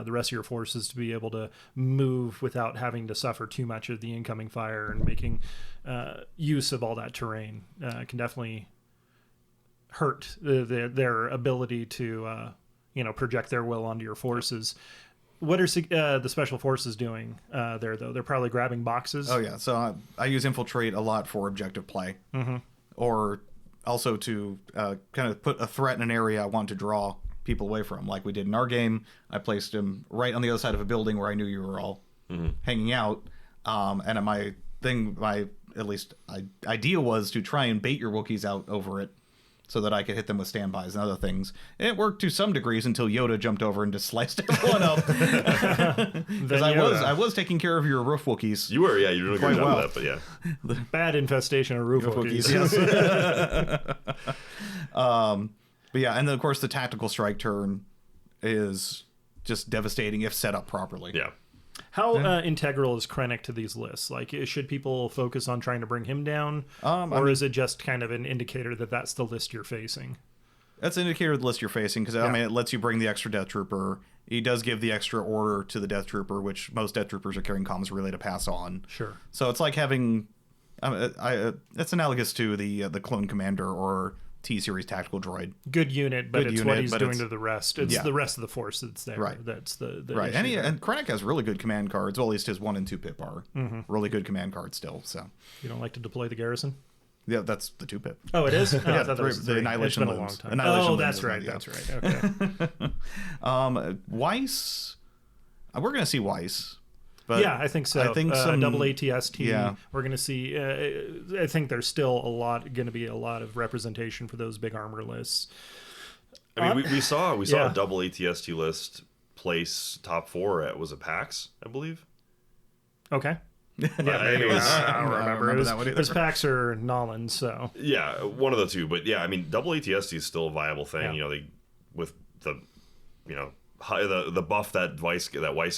Speaker 2: rest of your forces to be able to move without having to suffer too much of the incoming fire, and making use of all that terrain can definitely hurt their ability to project their will onto your forces. What are the special forces doing there, though? They're probably grabbing boxes.
Speaker 3: Oh yeah, so I use infiltrate a lot for objective play, or also to kind of put a threat in an area I want to draw people away from, like we did in our game. I placed him right on the other side of a building where I knew you were all hanging out, and my idea was to try and bait your Wookiees out over it, so that I could hit them with standbys and other things. It worked to some degrees until Yoda jumped over and just sliced everyone up. Because I was taking care of your roof Wookiees.
Speaker 4: You were, yeah, you were doing a good job of that, but yeah.
Speaker 2: Bad infestation of roof Wookiees.
Speaker 3: Yes. But yeah, and then of course the tactical strike turn is just devastating if set up properly.
Speaker 4: Yeah.
Speaker 2: How integral is Krennic to these lists? Like, should people focus on trying to bring him down? Is it just kind of an indicator that that's the list you're facing?
Speaker 3: That's an indicator of the list you're facing, because it lets you bring the extra Death Trooper. He does give the extra order to the Death Trooper, which most Death Troopers are carrying comms relay to pass on.
Speaker 2: Sure.
Speaker 3: So it's like having... it's analogous to the Clone Commander or T-Series tactical droid.
Speaker 2: Good unit, but it's what he's doing to the rest. It's the rest of the force that's there.
Speaker 3: Right.
Speaker 2: That's the
Speaker 3: right. And Krennic has really good command cards. Well, at least his 1 and 2 pip are really good command cards still. So
Speaker 2: you don't like to deploy the garrison?
Speaker 3: Yeah, that's the 2 pip.
Speaker 2: Oh, it is. Oh,
Speaker 3: yeah,
Speaker 2: I thought that was
Speaker 3: the Annihilation
Speaker 2: It's been
Speaker 3: Looms.
Speaker 2: a long time. Oh, that's right.
Speaker 3: Yeah.
Speaker 2: That's right. Okay.
Speaker 3: Weiss. We're going to see Weiss. But
Speaker 2: yeah, I think so.
Speaker 3: I think some
Speaker 2: double ATST.
Speaker 3: Yeah.
Speaker 2: We're going to see. I think there's still going to be a lot of representation for those big armor lists.
Speaker 4: I mean, we saw a double ATST list place top 4 at, was it PAX, I believe.
Speaker 2: Okay. Yeah,
Speaker 4: anyways,
Speaker 2: I don't remember. It was,
Speaker 3: that one either.
Speaker 2: It was PAX or Nolan. So
Speaker 4: yeah, one of the two. But yeah, I mean, double ATST is still a viable thing.
Speaker 2: Yeah.
Speaker 4: With the the buff that Weiss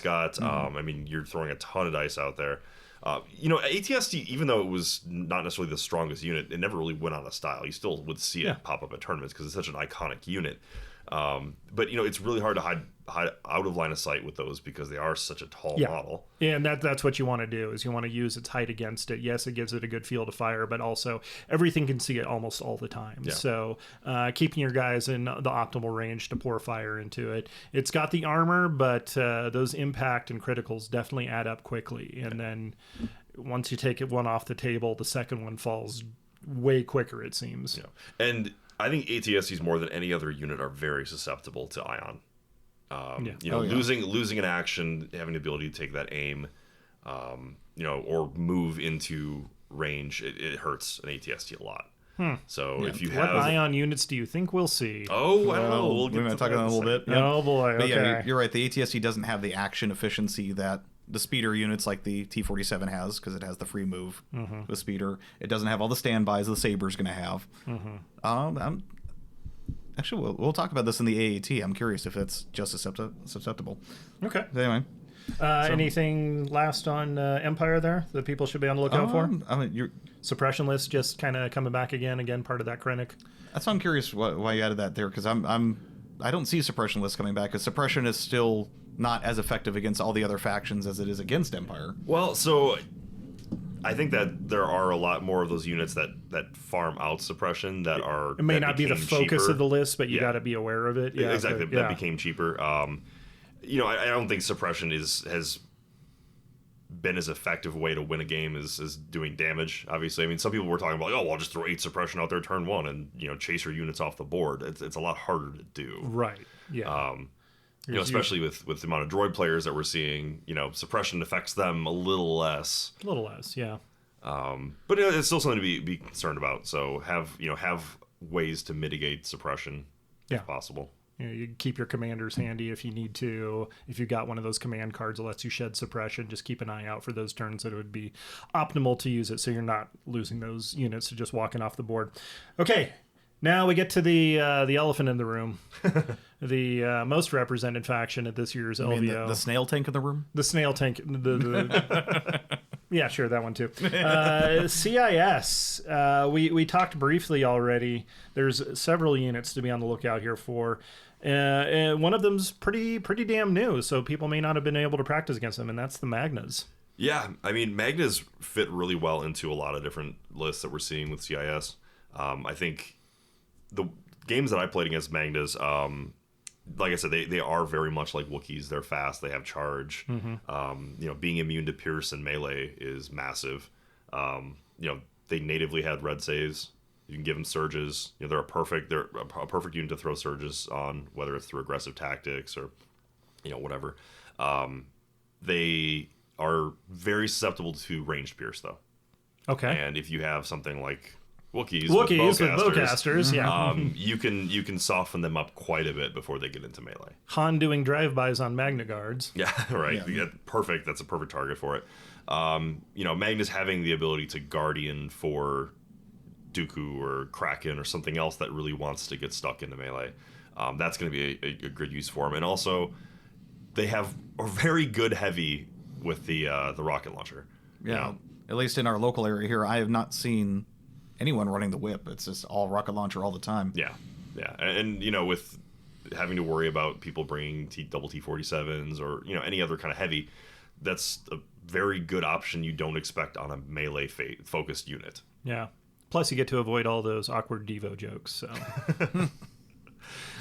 Speaker 4: got. I mean, you're throwing a ton of dice out there. ATST, even though it was not necessarily the strongest unit, it never really went out of style. You still would see it pop up at tournaments because it's such an iconic unit. But it's really hard to hide out of line of sight with those because they are such a tall model.
Speaker 2: Yeah, and that's what you want to do, is you want to use its height against it. Yes, it gives it a good field of fire, but also everything can see it almost all the time.
Speaker 4: Yeah.
Speaker 2: So keeping your guys in the optimal range to pour fire into it. It's got the armor, but those impact and criticals definitely add up quickly. And then once you take one off the table, the second one falls way quicker, it seems.
Speaker 4: Yeah. And I think ATSTs more than any other unit are very susceptible to ion. Losing an action, having the ability to take that aim, or move into range, it hurts an ATST a lot. So if you have...
Speaker 2: What ion units do you think we'll see?
Speaker 4: Oh, I don't know. We'll
Speaker 3: get to talk about that a little bit.
Speaker 2: Yeah. Oh boy, okay.
Speaker 3: But yeah, you're right. The ATST doesn't have the action efficiency that the speeder units like the T-47 has, because it has the free move with speeder. It doesn't have all the standbys the Saber's going to have. Actually, we'll talk about this in the AAT. I'm curious if it's just susceptible.
Speaker 2: Okay.
Speaker 3: Anyway.
Speaker 2: Anything last on Empire there that people should be on the lookout for?
Speaker 3: I mean,
Speaker 2: suppression list just kind of coming back again, part of that Krennic.
Speaker 3: That's why I'm curious why you added that there, because I don't see suppression list coming back, because suppression is still not as effective against all the other factions as it is against Empire.
Speaker 4: Well, so I think that there are a lot more of those units that farm out suppression that are...
Speaker 2: It may not be the focus
Speaker 4: cheaper.
Speaker 2: Of the list, but you got to be aware of it. Yeah,
Speaker 4: exactly. That became cheaper. I don't think suppression has been as effective a way to win a game as doing damage, obviously. I mean, some people were talking about, I'll just throw 8 suppression out there turn 1 and, chase your units off the board. It's a lot harder to do.
Speaker 2: Right, yeah.
Speaker 4: Especially with the amount of droid players that we're seeing, suppression affects them a little less.
Speaker 2: A little less, yeah.
Speaker 4: But it's still something to be concerned about. So have ways to mitigate suppression if possible.
Speaker 2: You keep your commanders handy if you need to. If you've got one of those command cards that lets you shed suppression, just keep an eye out for those turns that it would be optimal to use it, so you're not losing those units to just walking off the board. Okay. Now we get to the elephant in the room. The most represented faction at this year's LVO.
Speaker 3: The snail tank in the room?
Speaker 2: The snail tank. Yeah, sure, that one too. CIS. We talked briefly already. There's several units to be on the lookout here for. And one of them's pretty damn new, so people may not have been able to practice against them, and that's the Magnas.
Speaker 4: Yeah, I mean, Magnas fit really well into a lot of different lists that we're seeing with CIS. I think the games that I played against Magnas, like I said, they are very much like Wookiees. They're fast. They have charge. Being immune to Pierce and melee is massive. They natively had red saves. You can give them surges. They're a perfect unit to throw surges on, whether it's through aggressive tactics or whatever. They are very susceptible to ranged Pierce, though.
Speaker 2: Okay.
Speaker 4: And if you have something like Wookies
Speaker 2: with bowcasters, yeah.
Speaker 4: You can soften them up quite a bit before they get into melee.
Speaker 2: Han doing drive-bys on Magna Guards.
Speaker 4: Yeah, right. Yeah, perfect. That's a perfect target for it. Magnus having the ability to Guardian for Dooku or Kraken or something else that really wants to get stuck into melee. That's going to be a good use for him. And also, they have a very good heavy with the rocket launcher.
Speaker 3: Yeah. At least in our local area here, I have not seen anyone running the whip. It's just all rocket launcher all the time.
Speaker 4: Yeah. And with having to worry about people bringing double T-47s or any other kind of heavy, that's a very good option you don't expect on a melee focused unit.
Speaker 2: Yeah. Plus, you get to avoid all those awkward Devo jokes. So,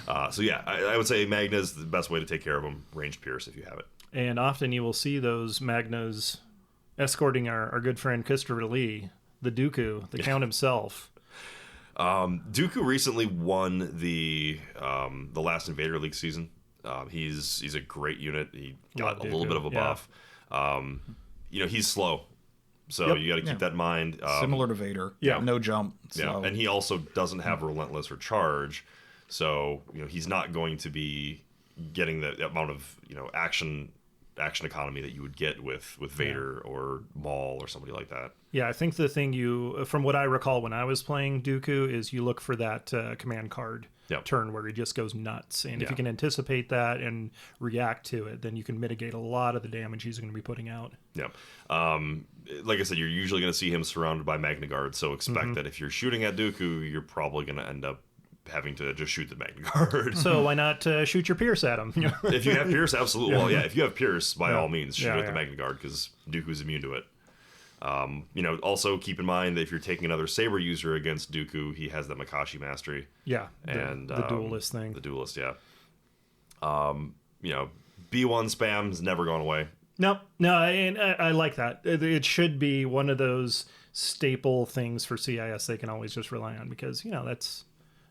Speaker 4: I would say Magna is the best way to take care of them. Ranged Pierce if you have it.
Speaker 2: And often you will see those Magnas escorting our good friend Christopher Lee, the Dooku, the Count himself.
Speaker 4: Dooku recently won the last Invader League season. He's a great unit. He got a little bit of a buff. He's slow. So you got to keep that in mind.
Speaker 3: Similar to Vader.
Speaker 2: Yeah.
Speaker 3: No jump. So.
Speaker 4: Yeah. And he also doesn't have Relentless or Charge. So, he's not going to be getting the amount of, action economy that you would get with Vader or Maul or somebody like that.
Speaker 2: Yeah, I think the thing from what I recall when I was playing Dooku, is you look for that command card turn where he just goes nuts. And if you can anticipate that and react to it, then you can mitigate a lot of the damage he's going to be putting out.
Speaker 4: Yeah. Like I said, you're usually going to see him surrounded by Magna Guard, so expect that if you're shooting at Dooku, you're probably going to end up having to just shoot the Magna Guard.
Speaker 2: So why not shoot your Pierce at him?
Speaker 4: If you have Pierce, absolutely. Well, if you have Pierce, by all means, shoot at the Magna Guard, because Dooku's immune to it. Also keep in mind that if you're taking another Saber user against Dooku, he has that Makashi mastery.
Speaker 2: Yeah,
Speaker 4: and
Speaker 2: the duelist thing.
Speaker 4: The duelist, yeah. B1 spam's never gone away.
Speaker 2: No, and I like that. It should be one of those staple things for CIS they can always just rely on, because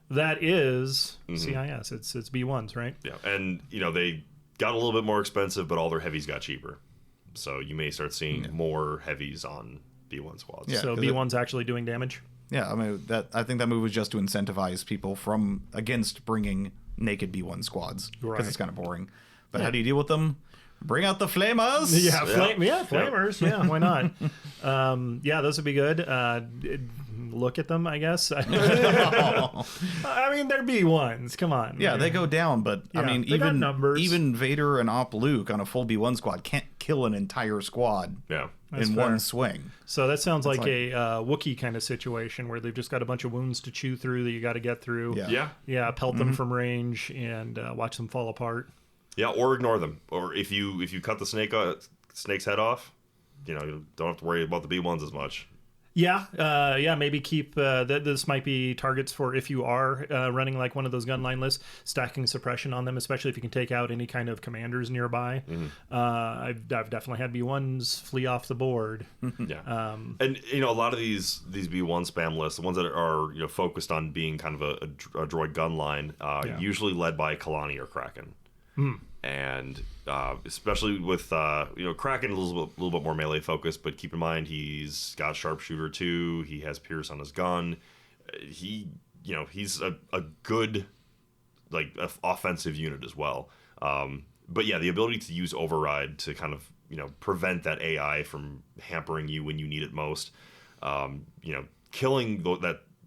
Speaker 2: that is CIS. It's B1s, right?
Speaker 4: Yeah, and they got a little bit more expensive, but all their heavies got cheaper. So you may start seeing more heavies on B1 squads.
Speaker 2: Yeah, so B1's actually doing damage?
Speaker 3: Yeah, I mean, I think that move was just to incentivize people against bringing naked B1 squads, because it's kind of boring. But how do you deal with them? Bring out the flamers.
Speaker 2: Flamers. Yeah, why not? Those would be good. Look at them, I guess. I mean, they're B1s. Come on.
Speaker 3: Yeah, they go down, but I mean, even Vader and Op Luke on a full B1 squad can't kill an entire squad in one swing.
Speaker 2: So that sounds like a Wookiee kind of situation where they've just got a bunch of wounds to chew through that you got to get through. Yeah, pelt them from range and watch them fall apart.
Speaker 4: Yeah, or ignore them. Or if you cut the snake's head off, you don't have to worry about the B1s as much.
Speaker 2: Maybe keep this might be targets for if you are running like one of those gunline lists, stacking suppression on them, especially if you can take out any kind of commanders nearby. I've definitely had B1s flee off the board.
Speaker 4: And a lot of these B1 spam lists, the ones that are focused on being kind of a droid gunline, usually led by Kalani or Kraken. And especially with Kraken, a little bit more melee focused, but keep in mind he's got sharpshooter too. He has Pierce on his gun. He's a good offensive unit as well. But the ability to use override to kind of prevent that AI from hampering you when you need it most. Killing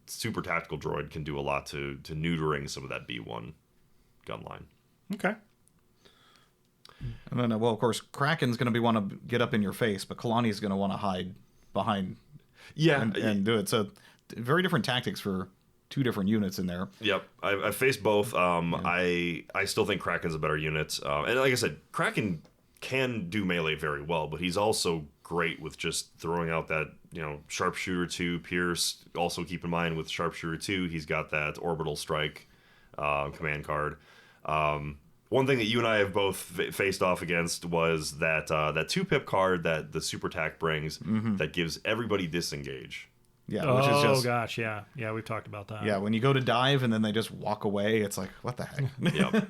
Speaker 4: super tactical droid can do a lot to neutering some of that B1 gun line.
Speaker 2: Okay.
Speaker 3: And then, well, of course, Kraken's going to want to get up in your face, but Kalani's going to want to hide behind and do it. So very different tactics for two different units in there.
Speaker 4: Yep, I've faced both. I still think Kraken's a better unit. And like I said, Kraken can do melee very well, but he's also great with just throwing out that, Sharpshooter 2 Pierce. Also keep in mind with Sharpshooter 2, he's got that Orbital Strike command card. One thing that you and I have both faced off against was that 2-pip card that the Super Tac brings that gives everybody disengage.
Speaker 3: Yeah, which is just,
Speaker 2: gosh, yeah, we've talked about that.
Speaker 3: Yeah, when you go to dive and then they just walk away, it's like, what the heck?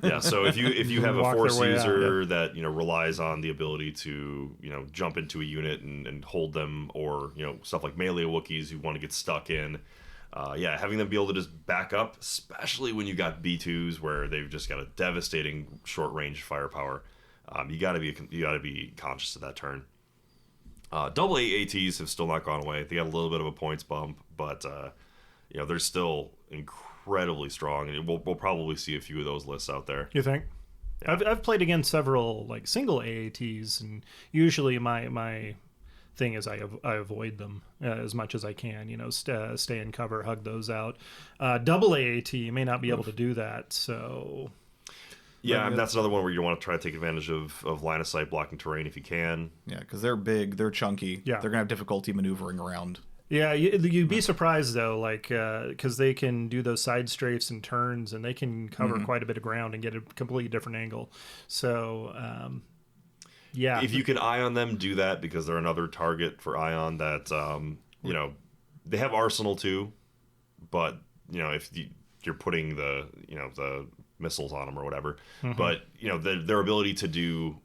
Speaker 4: Yeah. So if you have a Force user that relies on the ability to jump into a unit and hold them, or stuff like melee Wookiees who want to get stuck in, having them be able to just back up, especially when you got B2s where they've just got a devastating short range firepower, you got to be conscious of that turn. Double AATs have still not gone away. They got a little bit of a points bump, but they're still incredibly strong, and we'll probably see a few of those lists out there.
Speaker 2: You think? Yeah. I've played against several like single AATs, and usually my thing is I avoid them as much as I can. Stay in cover, hug those out. Double AAT, you may not be able to do that, so.
Speaker 4: Yeah, that's another one where you want to try to take advantage of line of sight blocking terrain if you can.
Speaker 3: Yeah, because they're big, they're chunky.
Speaker 2: Yeah.
Speaker 3: They're going to have difficulty maneuvering around.
Speaker 2: Yeah, you'd be surprised, though, because they can do those side strafes and turns, and they can cover quite a bit of ground and get a completely different angle. So, yeah.
Speaker 4: If you can Ion them, do that, because they're another target for Ion that, they have Arsenal, too, but, if you're putting the missiles on them or whatever, but their ability to do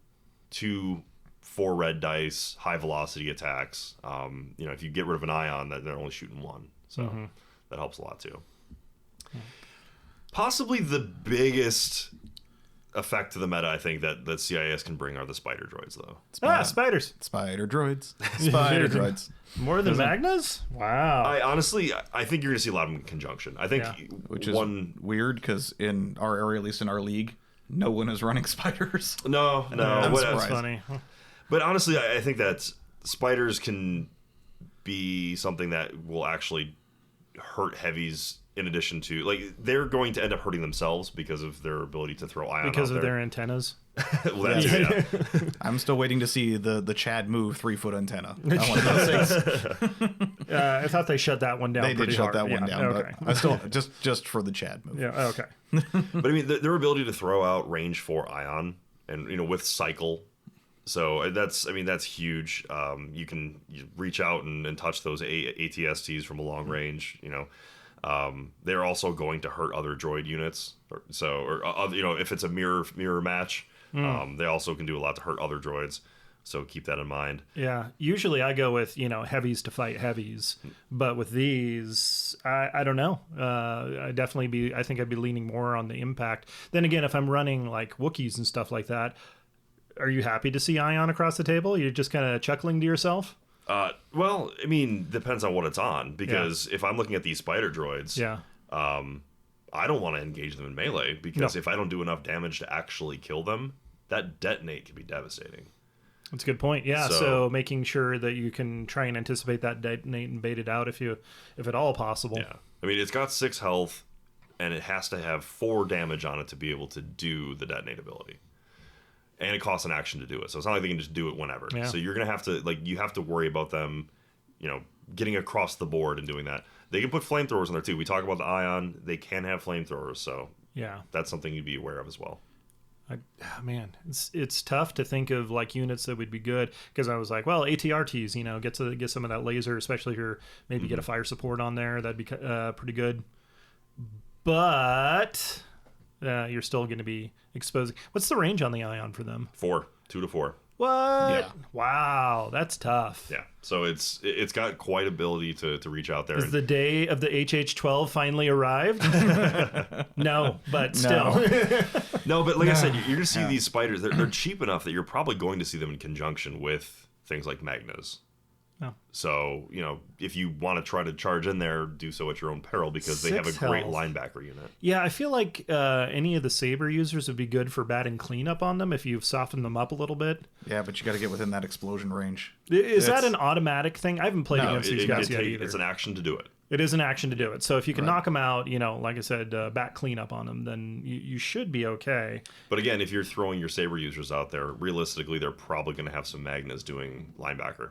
Speaker 4: 2 4 red dice high velocity attacks, if you get rid of an Ion, that they're only shooting 1, so that helps a lot too. Possibly the biggest effect to the meta I think that CIS can bring are the spider droids, though.
Speaker 2: Spiders.
Speaker 3: Spider droids. Spider droids.
Speaker 2: More than Magnas? Wow.
Speaker 4: I think you're going to see a lot of them in conjunction. I think
Speaker 3: which is weird, because in our area, at least in our league, no one is running spiders.
Speaker 4: No.
Speaker 2: That's funny.
Speaker 4: But honestly, I think that spiders can be something that will actually hurt heavies. In addition to, they're going to end up hurting themselves because of their ability to throw ion
Speaker 2: because
Speaker 4: out
Speaker 2: of
Speaker 4: there.
Speaker 2: their antennas.
Speaker 4: Well, that too, yeah.
Speaker 3: I'm still waiting to see the Chad move 3-foot antenna. I want those things.
Speaker 2: I thought they shut that one down.
Speaker 3: They did shut that one down.
Speaker 2: Okay.
Speaker 3: But I still just for the Chad move.
Speaker 2: Yeah. Okay.
Speaker 4: But I mean, their ability to throw out range 4 ion, and with cycle. So that's huge. You can reach out and touch those ATSTs from a long range. They're also going to hurt other droid units. If it's a mirror match, they also can do a lot to hurt other droids. So keep that in mind.
Speaker 2: Yeah. Usually I go with, heavies to fight heavies, but with these, I don't know. I think I'd be leaning more on the impact. Then again, if I'm running like Wookiees and stuff like that, are you happy to see Ion across the table? You're just kind of chuckling to yourself?
Speaker 4: Well, I mean, depends on what it's on, because if I'm looking at these spider droids, I don't want to engage them in melee, because if I don't do enough damage to actually kill them, that detonate can be devastating.
Speaker 2: That's a good point. Yeah, so making sure that you can try and anticipate that detonate and bait it out if at all possible.
Speaker 4: Yeah. I mean, it's got 6 health, and it has to have 4 damage on it to be able to do the detonate ability. And it costs an action to do it. So it's not like they can just do it whenever. Yeah. So you're going to have to, you have to worry about them, getting across the board and doing that. They can put flamethrowers in there too. We talk about the Ion. They can have flamethrowers. So
Speaker 2: yeah, that's
Speaker 4: something you'd be aware of as well.
Speaker 2: Man, it's tough to think of units that would be good, because I was like, well, ATRTs, get some of that laser, especially if you're maybe get a fire support on there. That'd be pretty good. But you're still going to be exposing. What's the range on the Ion for them?
Speaker 4: 4, 2 to 4.
Speaker 2: What?
Speaker 3: Yeah.
Speaker 2: Wow, that's tough.
Speaker 4: Yeah. So it's got quite ability to reach out there.
Speaker 2: Is the day of the HH-12 finally arrived? No, but still.
Speaker 4: No, but like I said, you're going to see these spiders. They're cheap enough that you're probably going to see them in conjunction with things like Magnas.
Speaker 2: Oh.
Speaker 4: So, if you want to try to charge in there, do so at your own peril because they have a great linebacker unit.
Speaker 2: Yeah, I feel like any of the Saber users would be good for batting cleanup on them if you've softened them up a little bit.
Speaker 3: Yeah, but you got to get within that explosion range.
Speaker 2: Is that an automatic thing? I haven't played against these guys yet either.
Speaker 4: It's an action to do it.
Speaker 2: It is an action to do it. So if you can knock them out, like I said, bat cleanup on them, then you should be okay.
Speaker 4: But again, if you're throwing your Saber users out there, realistically, they're probably going to have some Magnas doing linebacker.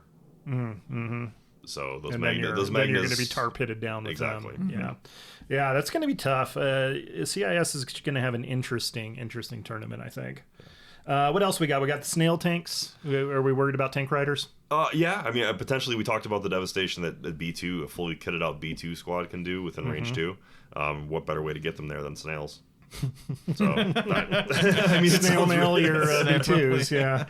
Speaker 2: Mm-hmm.
Speaker 4: So those
Speaker 2: Magnas,
Speaker 4: then you're
Speaker 2: going to be tar pitted down with
Speaker 4: exactly.
Speaker 2: them. Mm-hmm. Yeah, that's going to be tough. CIS is going to have an interesting tournament, I think. What else we got? We got the Snail Tanks. Are we worried about tank riders?
Speaker 4: Yeah. I mean, potentially we talked about the devastation that B2, a fully kitted out B2 squad can do within range 2. What better way to get them there than snails? So, I mean,
Speaker 2: snail mail your B2s, yeah.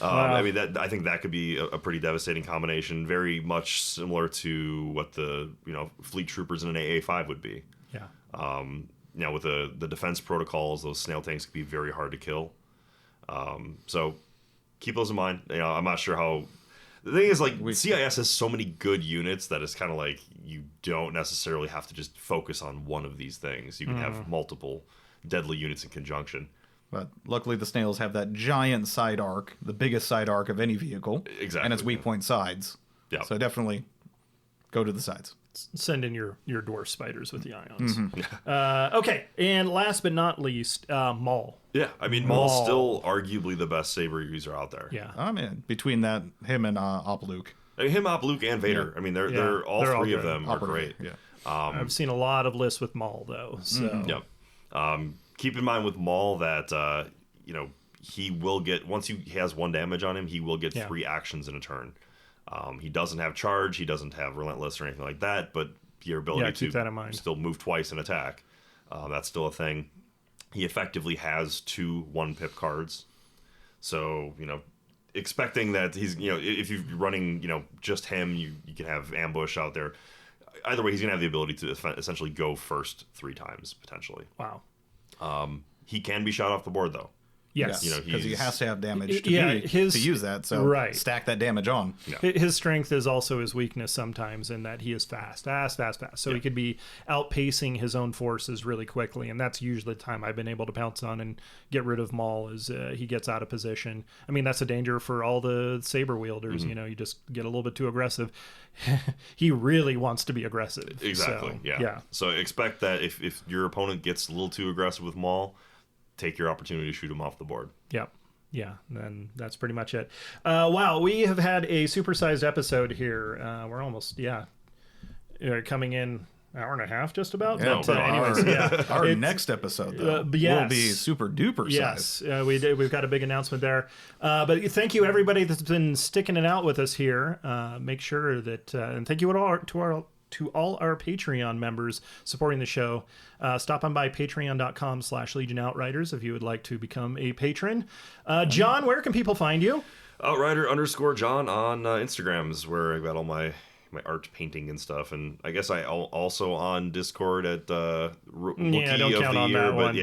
Speaker 4: I mean, I think that could be a pretty devastating combination, very much similar to what the fleet troopers in an AA5 would be.
Speaker 2: Yeah.
Speaker 4: Now with the defense protocols, those snail tanks could be very hard to kill. So keep those in mind. I'm not sure how. The thing is, CIS has so many good units that it's kind of like you don't necessarily have to just focus on one of these things. You can have multiple deadly units in conjunction.
Speaker 3: But luckily, the snails have that giant side arc, the biggest side arc of any vehicle.
Speaker 4: Exactly.
Speaker 3: And its weak point sides.
Speaker 4: Yeah.
Speaker 3: So definitely go to the sides.
Speaker 2: Send in your dwarf spiders with the ions. Mm-hmm. Okay, and last but not least, Maul.
Speaker 4: Yeah, I mean, Maul's still arguably the best Saber user out there.
Speaker 2: Yeah.
Speaker 3: I mean, between him and Op Luke.
Speaker 4: I mean, him, Op Luke, and Vader. Yeah. I mean, they're all three of them are great.
Speaker 3: Yeah.
Speaker 2: I've seen a lot of lists with Maul, though. So.
Speaker 4: Yep. Keep in mind with Maul that, he will get, once he has 1 damage on him, he will get 3 actions in a turn. He doesn't have charge, he doesn't have relentless or anything like that, but your ability to still move twice and attack, that's still a thing. He effectively has 2 1-pip cards. So, expecting that he's, if you're running, just him, you can have ambush out there. Either way, he's going to have the ability to essentially go first 3 times, potentially.
Speaker 2: Wow.
Speaker 4: He can be shot off the board, though.
Speaker 2: Yes,
Speaker 3: because he has to have damage to use that. So stack that damage on.
Speaker 2: Yeah. His strength is also his weakness sometimes, in that he is fast. So he could be outpacing his own forces really quickly, and that's usually the time I've been able to pounce on and get rid of Maul is he gets out of position. I mean, that's a danger for all the Saber wielders.
Speaker 4: Mm-hmm.
Speaker 2: You just get a little bit too aggressive. He really wants to be aggressive.
Speaker 4: Exactly.
Speaker 2: So,
Speaker 4: So expect that if your opponent gets a little too aggressive with Maul, take your opportunity to shoot him off the board.
Speaker 2: Yep. Yeah, then that's pretty much it. Wow, we have had a supersized episode here. We're almost, coming in hour and a half just about.
Speaker 3: Yeah,
Speaker 2: but anyways,
Speaker 3: our next episode, though, will be super duper size.
Speaker 2: Yes, we've got a big announcement there. But thank you, everybody that's been sticking it out with us here. Make sure that, and thank you to all our Patreon members supporting the show. Stop on by patreon.com/Legion Outriders if you would like to become a patron. John, where can people find you?
Speaker 4: Outrider_John on Instagram is where I got all my art painting and stuff, and I guess I also on Discord at Wookie
Speaker 2: don't
Speaker 4: of
Speaker 2: count
Speaker 4: the
Speaker 2: on
Speaker 4: year,
Speaker 2: that
Speaker 4: but
Speaker 2: one.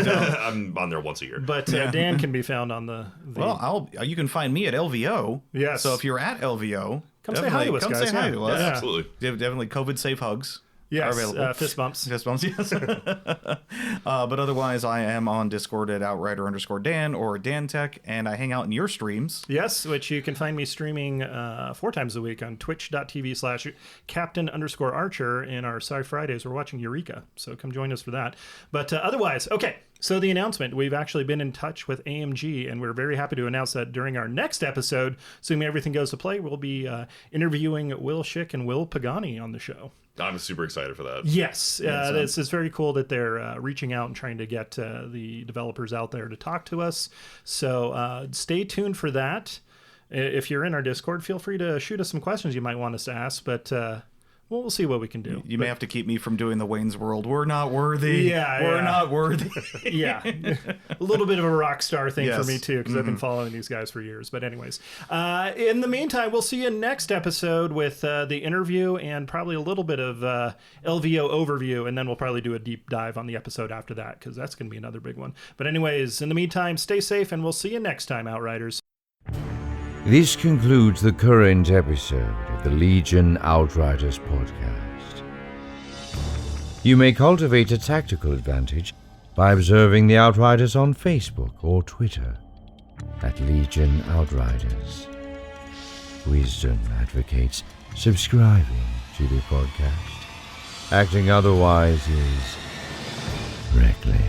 Speaker 4: don't. I'm on there once a year.
Speaker 2: But Dan can be found on the
Speaker 3: Well, you can find me at LVO.
Speaker 2: Yes.
Speaker 3: So if you're at LVO,
Speaker 2: come say hi to us, guys.
Speaker 3: Say hi to us.
Speaker 4: Yeah, absolutely.
Speaker 3: Definitely COVID safe hugs.
Speaker 2: Yes,
Speaker 3: are available.
Speaker 2: fist bumps.
Speaker 3: Fist bumps, yes. But otherwise, I am on Discord at Outrider_Dan or DanTech, and I hang out in your streams.
Speaker 2: Yes, which you can find me streaming 4 times a week on twitch.tv/Captain_Archer. In our Sci Fridays, we're watching Eureka, so come join us for that. But otherwise, okay. So the announcement, we've actually been in touch with AMG, and we're very happy to announce that during our next episode, assuming everything goes to play, we'll be interviewing Will Schick and Will Pagani on the show.
Speaker 4: I'm super excited for that.
Speaker 2: Yes, it's very cool that they're reaching out and trying to get the developers out there to talk to us. So stay tuned for that. If you're in our Discord, feel free to shoot us some questions you might want us to ask, but we'll see what we can do.
Speaker 3: You may have to keep me from doing the Wayne's World. We're not worthy. We're not worthy.
Speaker 2: Yeah. A little bit of a rock star thing for me, too, because I've been following these guys for years. But anyways, in the meantime, we'll see you next episode with the interview and probably a little bit of LVO overview. And then we'll probably do a deep dive on the episode after that, because that's going to be another big one. But anyways, in the meantime, stay safe, and we'll see you next time, Outriders.
Speaker 1: This concludes the current episode of the Legion Outriders podcast. You may cultivate a tactical advantage by observing the Outriders on Facebook or Twitter at Legion Outriders. Wisdom advocates subscribing to the podcast. Acting otherwise is reckless.